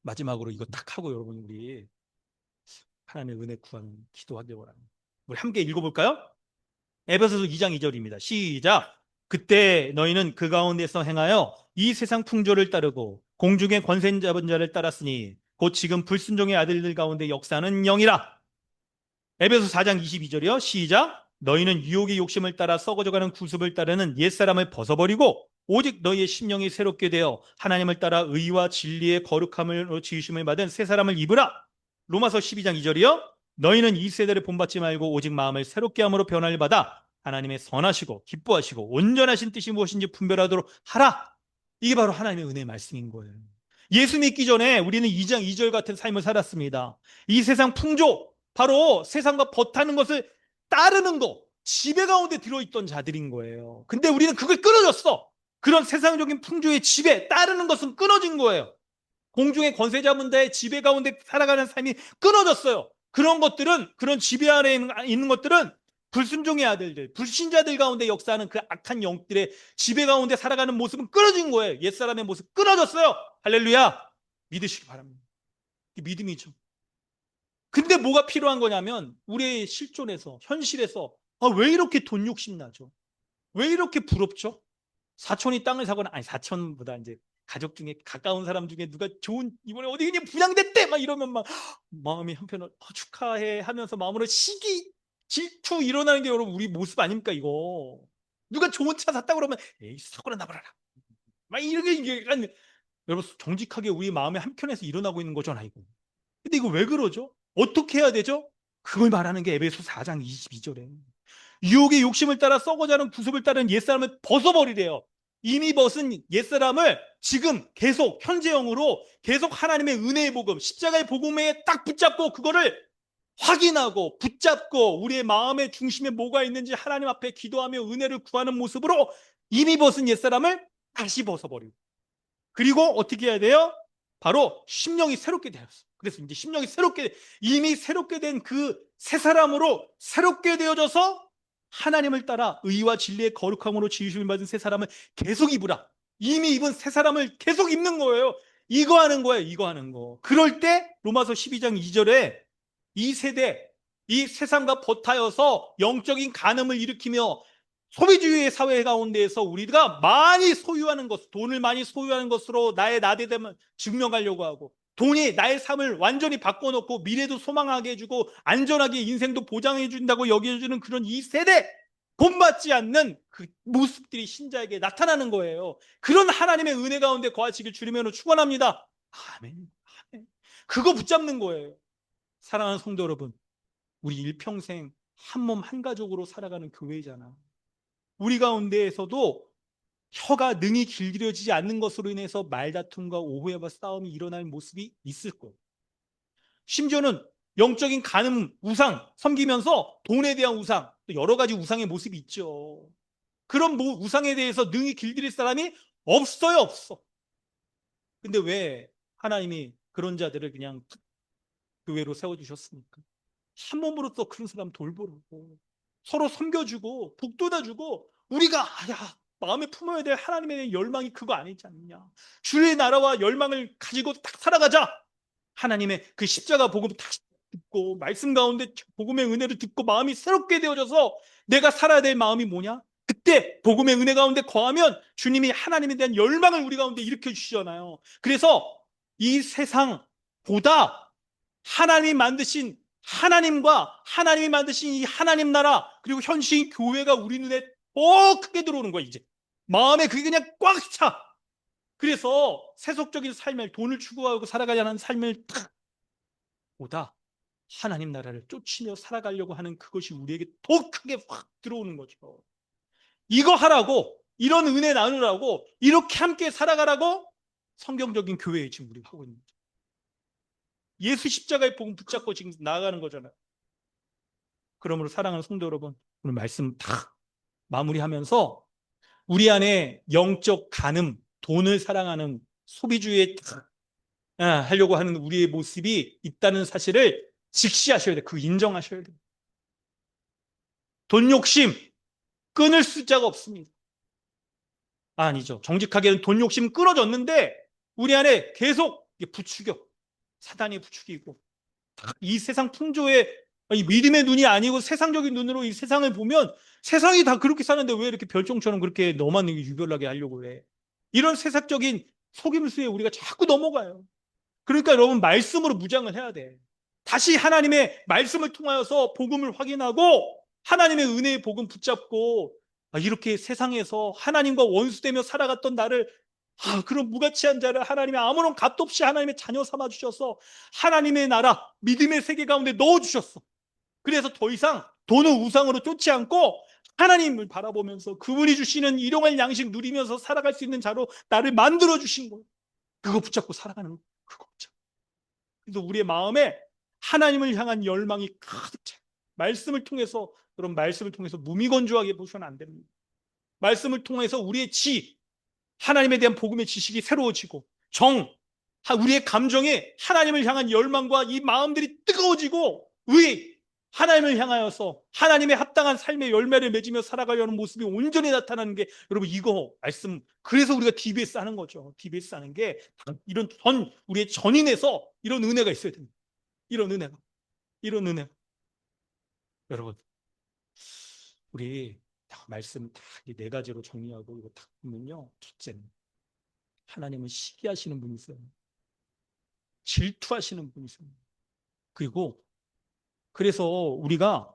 마지막으로 이거 딱 하고 여러분 우리 하나님의 은혜 구하는 기도하기 바랍니다. 우리 함께 읽어볼까요? 에베소서 2장 2절입니다. 시작. 그때 너희는 그 가운데서 행하여 이 세상 풍조를 따르고 공중의 권세 잡은 자를 따랐으니 곧 지금 불순종의 아들들 가운데 역사하는 영이라. 에베소 4장 22절이요. 시작. 너희는 유혹의 욕심을 따라 썩어져가는 구습을 따르는 옛사람을 벗어버리고 오직 너희의 심령이 새롭게 되어 하나님을 따라 의와 진리의 거룩함으로 지으심을 받은 새 사람을 입으라. 로마서 12장 2절이요. 너희는 이 세대를 본받지 말고 오직 마음을 새롭게 함으로 변화를 받아 하나님의 선하시고 기뻐하시고 온전하신 뜻이 무엇인지 분별하도록 하라. 이게 바로 하나님의 은혜의 말씀인 거예요. 예수 믿기 전에 우리는 2장 2절 같은 삶을 살았습니다. 이 세상 풍조, 바로 세상과 버타는 것을 따르는 거, 지배 가운데 들어있던 자들인 거예요. 근데 우리는 그걸 끊어졌어. 그런 세상적인 풍조의 지배, 따르는 것은 끊어진 거예요. 공중의 권세 잡은 자의 지배 가운데 살아가는 삶이 끊어졌어요. 그런 것들은, 그런 지배 아래 있는 것들은 불순종의 아들들, 불신자들 가운데 역사하는 그 악한 영들의 지배 가운데 살아가는 모습은 끊어진 거예요. 옛사람의 모습 끊어졌어요. 할렐루야. 믿으시기 바랍니다. 믿음이죠. 근데 뭐가 필요한 거냐면 우리의 실존에서 현실에서 왜 이렇게 돈 욕심 나죠? 왜 이렇게 부럽죠? 사촌이 땅을 사거나 아니 사촌보다 이제 가족 중에 가까운 사람 중에 누가 좋은 이번에 어디 그냥 분양됐대 막 이러면 막 마음이 한편으로 축하해 하면서 마음으로 시기 질투 일어나는 게 여러분 우리 모습 아닙니까 이거? 누가 좋은 차 샀다 그러면 에이 사거나 나버려라 막 이렇게 이게 약간 여러분 정직하게 우리 마음의 한켠에서 일어나고 있는 거잖아 이거. 근데 이거 왜 그러죠? 어떻게 해야 되죠? 그걸 말하는 게 에베소 4장 22절에 유혹의 욕심을 따라 썩어가는 구습을 따른 옛사람을 벗어버리래요. 이미 벗은 옛사람을 지금 계속 현재형으로 계속 하나님의 은혜의 복음 십자가의 복음에 딱 붙잡고 그거를 확인하고 붙잡고 우리의 마음의 중심에 뭐가 있는지 하나님 앞에 기도하며 은혜를 구하는 모습으로 이미 벗은 옛사람을 다시 벗어버리고 그리고 어떻게 해야 돼요? 바로 심령이 새롭게 되었어. 그래서 이제 심령이 새롭게 이미 새롭게 된 그 새 사람으로 새롭게 되어져서 하나님을 따라 의와 진리의 거룩함으로 지으심을 받은 새 사람을 계속 입으라. 이미 입은 새 사람을 계속 입는 거예요. 이거 하는 거예요. 이거 하는 거. 그럴 때 로마서 12장 2절에 이 세대 이 세상과 버타여서 영적인 간음을 일으키며 소비주의의 사회 가운데에서 우리가 많이 소유하는 것, 돈을 많이 소유하는 것으로 나의 나대됨을 증명하려고 하고 돈이 나의 삶을 완전히 바꿔놓고 미래도 소망하게 해주고 안전하게 인생도 보장해 준다고 여겨주는 그런 이 세대 본받지 않는 그 모습들이 신자에게 나타나는 거예요. 그런 하나님의 은혜 가운데 거하시길 주님으로 축원합니다. 아멘. 아멘. 그거 붙잡는 거예요. 사랑하는 성도 여러분, 우리 일평생 한 몸 한 가족으로 살아가는 교회잖아. 우리 가운데에서도 혀가 능히 길들여지지 않는 것으로 인해서 말다툼과 오해와 싸움이 일어날 모습이 있을 거예요. 심지어는 영적인 간음, 우상, 섬기면서 돈에 대한 우상, 또 여러 가지 우상의 모습이 있죠. 그런 우상에 대해서 능히 길들일 사람이 없어요, 없어. 근데 왜 하나님이 그런 자들을 그냥 교회로 세워주셨습니까? 한 몸으로서 그런 사람 돌보라고 서로 섬겨주고 북돋아주고 우리가 마음에 품어야 될 하나님에 대한 열망이 그거 아니지 않느냐. 주의 나라와 열망을 가지고 딱 살아가자. 하나님의 그 십자가 복음 다시 듣고 말씀 가운데 복음의 은혜를 듣고 마음이 새롭게 되어져서 내가 살아야 될 마음이 뭐냐? 그때 복음의 은혜 가운데 거하면 주님이 하나님에 대한 열망을 우리 가운데 일으켜 주시잖아요. 그래서 이 세상보다 하나님이 만드신 하나님과 하나님이 만드신 이 하나님 나라 그리고 현실 교회가 우리 눈에 더 크게 들어오는 거야. 이제 마음에 그게 그냥 꽉 차. 그래서 세속적인 삶을 돈을 추구하고 살아가려는 삶을 보다 하나님 나라를 쫓으며 살아가려고 하는 그것이 우리에게 더 크게 확 들어오는 거죠. 이거 하라고, 이런 은혜 나누라고, 이렇게 함께 살아가라고 성경적인 교회에 지금 우리가 하고 있는 거죠. 예수 십자가의 복음 붙잡고 지금 나아가는 거잖아요. 그러므로 사랑하는 성도 여러분, 오늘 말씀 다 마무리하면서 우리 안에 영적 간음, 돈을 사랑하는 소비주의에 하려고 하는 우리의 모습이 있다는 사실을 직시하셔야 돼요. 그 인정하셔야 돼요. 돈 욕심 끊을 수자가 없습니다. 아니죠. 정직하게는 돈 욕심 끊어졌는데 우리 안에 계속 부추겨. 사단이 부추기고 이 세상 풍조의 이 믿음의 눈이 아니고 세상적인 눈으로 이 세상을 보면 세상이 다 그렇게 사는데 왜 이렇게 별종처럼 그렇게 너만 유별나게 하려고 해. 이런 세상적인 속임수에 우리가 자꾸 넘어가요. 그러니까 여러분 말씀으로 무장을 해야 돼. 다시 하나님의 말씀을 통하여서 복음을 확인하고 하나님의 은혜의 복음 붙잡고 이렇게 세상에서 하나님과 원수되며 살아갔던 나를 그런 무가치한 자를 하나님의 아무런 값도 없이 하나님의 자녀 삼아 주셔서 하나님의 나라 믿음의 세계 가운데 넣어 주셨어. 그래서 더 이상 돈을 우상으로 쫓지 않고 하나님을 바라보면서 그분이 주시는 일용할 양식 누리면서 살아갈 수 있는 자로 나를 만들어 주신 거예요. 그거 붙잡고 살아가는 거. 그거 붙잡고. 그래서 우리의 마음에 하나님을 향한 열망이 가득 차요. 말씀을 통해서 그런 말씀을 통해서 무미건조하게 보셔는 안 됩니다. 말씀을 통해서 우리의 하나님에 대한 복음의 지식이 새로워지고 우리의 감정에 하나님을 향한 열망과 이 마음들이 뜨거워지고 하나님을 향하여서 하나님의 합당한 삶의 열매를 맺으며 살아가려는 모습이 온전히 나타나는 게 여러분 이거 말씀 그래서 우리가 DBS 하는 거죠. DBS 하는 게 이런 우리의 전인에서 이런 은혜가 있어야 됩니다. 이런 은혜가 여러분 우리 말씀 다 네 가지로 정리하고 이거 딱 보면요. 첫째는 하나님은 시기하시는 분이세요. 질투하시는 분이세요. 그리고 그래서 우리가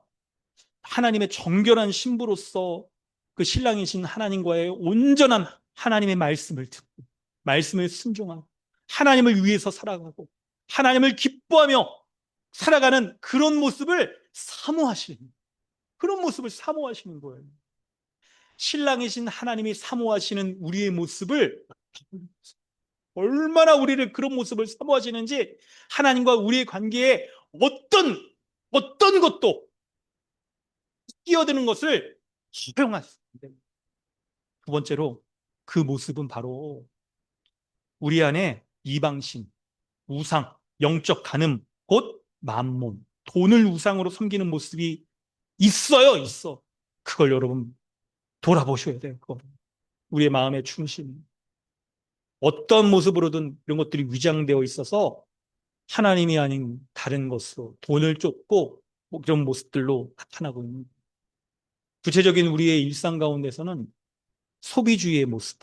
하나님의 정결한 신부로서 그 신랑이신 하나님과의 온전한 하나님의 말씀을 듣고 말씀을 순종하고 하나님을 위해서 살아가고 하나님을 기뻐하며 살아가는 그런 모습을 사모하시는 그런 모습을 사모하시는 거예요. 신랑이신 하나님이 사모하시는 우리의 모습을 얼마나 우리를 그런 모습을 사모하시는지 하나님과 우리의 관계에 어떤 것도 끼어드는 것을 허용하십니다. 두 번째로 그 모습은 바로 우리 안에 이방신, 우상, 영적 간음, 곧 만몬, 돈을 우상으로 섬기는 모습이 있어. 그걸 여러분 돌아보셔야 돼요. 그거. 우리의 마음의 중심. 어떤 모습으로든 이런 것들이 위장되어 있어서 하나님이 아닌 다른 것으로 돈을 쫓고 이런 모습들로 나타나고 있는 구체적인 우리의 일상 가운데서는 소비주의의 모습,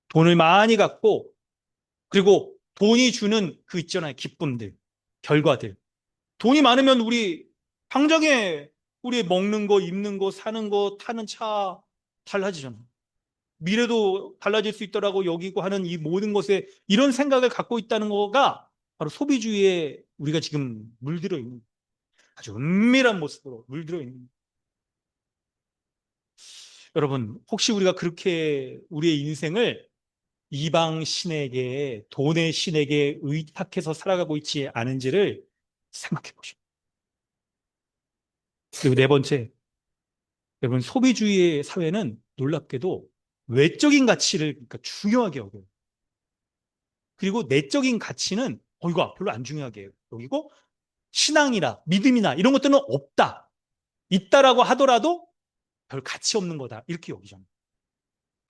돈을 많이 갖고 그리고 돈이 주는 그 있잖아요. 기쁨들, 결과들. 돈이 많으면 우리 당장에 우리 먹는 거, 입는 거, 사는 거, 타는 차 달라지잖아요. 미래도 달라질 수 있더라고 여기고 하는 이 모든 것에 이런 생각을 갖고 있다는 거가 바로 소비주의에 우리가 지금 물들어 있는 아주 은밀한 모습으로 물들어 있는 여러분 혹시 우리가 그렇게 우리의 인생을 이방 신에게 돈의 신에게 의탁해서 살아가고 있지 않은지를 생각해 보십시오. 그리고 네 번째, 여러분 소비주의의 사회는 놀랍게도 외적인 가치를 그러니까 중요하게 여겨요. 그리고 내적인 가치는 이거 별로 안 중요하게 여기고 신앙이나 믿음이나 이런 것들은 없다. 있다라고 하더라도 별 가치 없는 거다. 이렇게 여기잖아요.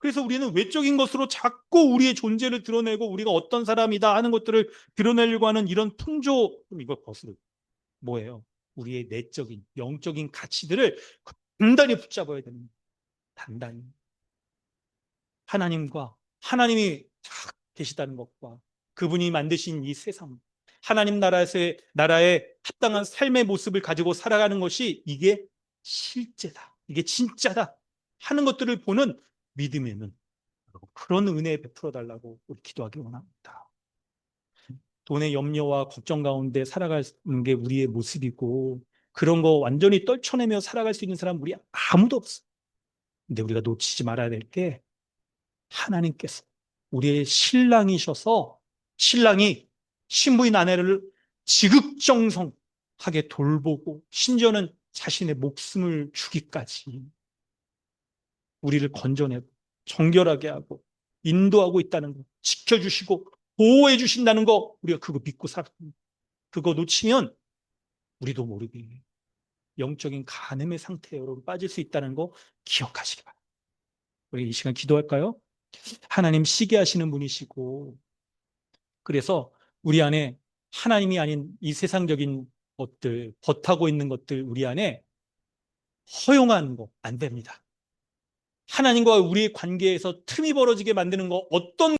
그래서 우리는 외적인 것으로 자꾸 우리의 존재를 드러내고 우리가 어떤 사람이다 하는 것들을 드러내려고 하는 이런 풍조, 이거 벗을 뭐예요? 우리의 내적인, 영적인 가치들을 단단히 붙잡아야 됩니다. 단단히. 하나님과 하나님이 딱 계시다는 것과 그분이 만드신 이 세상, 하나님 나라의 합당한 삶의 모습을 가지고 살아가는 것이 이게 실제다. 이게 진짜다. 하는 것들을 보는 믿음에는 그런 은혜 베풀어 달라고 우리 기도하기 원합니다. 돈의 염려와 걱정 가운데 살아가는 게 우리의 모습이고 그런 거 완전히 떨쳐내며 살아갈 수 있는 사람 우리 아무도 없어. 근데 우리가 놓치지 말아야 될 게 하나님께서 우리의 신랑이셔서 신랑이 신부인 아내를 지극정성하게 돌보고 심지어는 자신의 목숨을 주기까지 우리를 건져내고 정결하게 하고 인도하고 있다는 거, 지켜주시고 보호해 주신다는 거 우리가 그거 믿고 살았습니다. 그거 놓치면 우리도 모르게 영적인 간음의 상태에 여러분 빠질 수 있다는 거 기억하시기 바랍니다. 우리 이 시간 기도할까요? 하나님 시기하시는 분이시고 그래서 우리 안에 하나님이 아닌 이 세상적인 것들, 벗하고 있는 것들 우리 안에 허용하는 거 안 됩니다. 하나님과 우리의 관계에서 틈이 벌어지게 만드는 거 어떤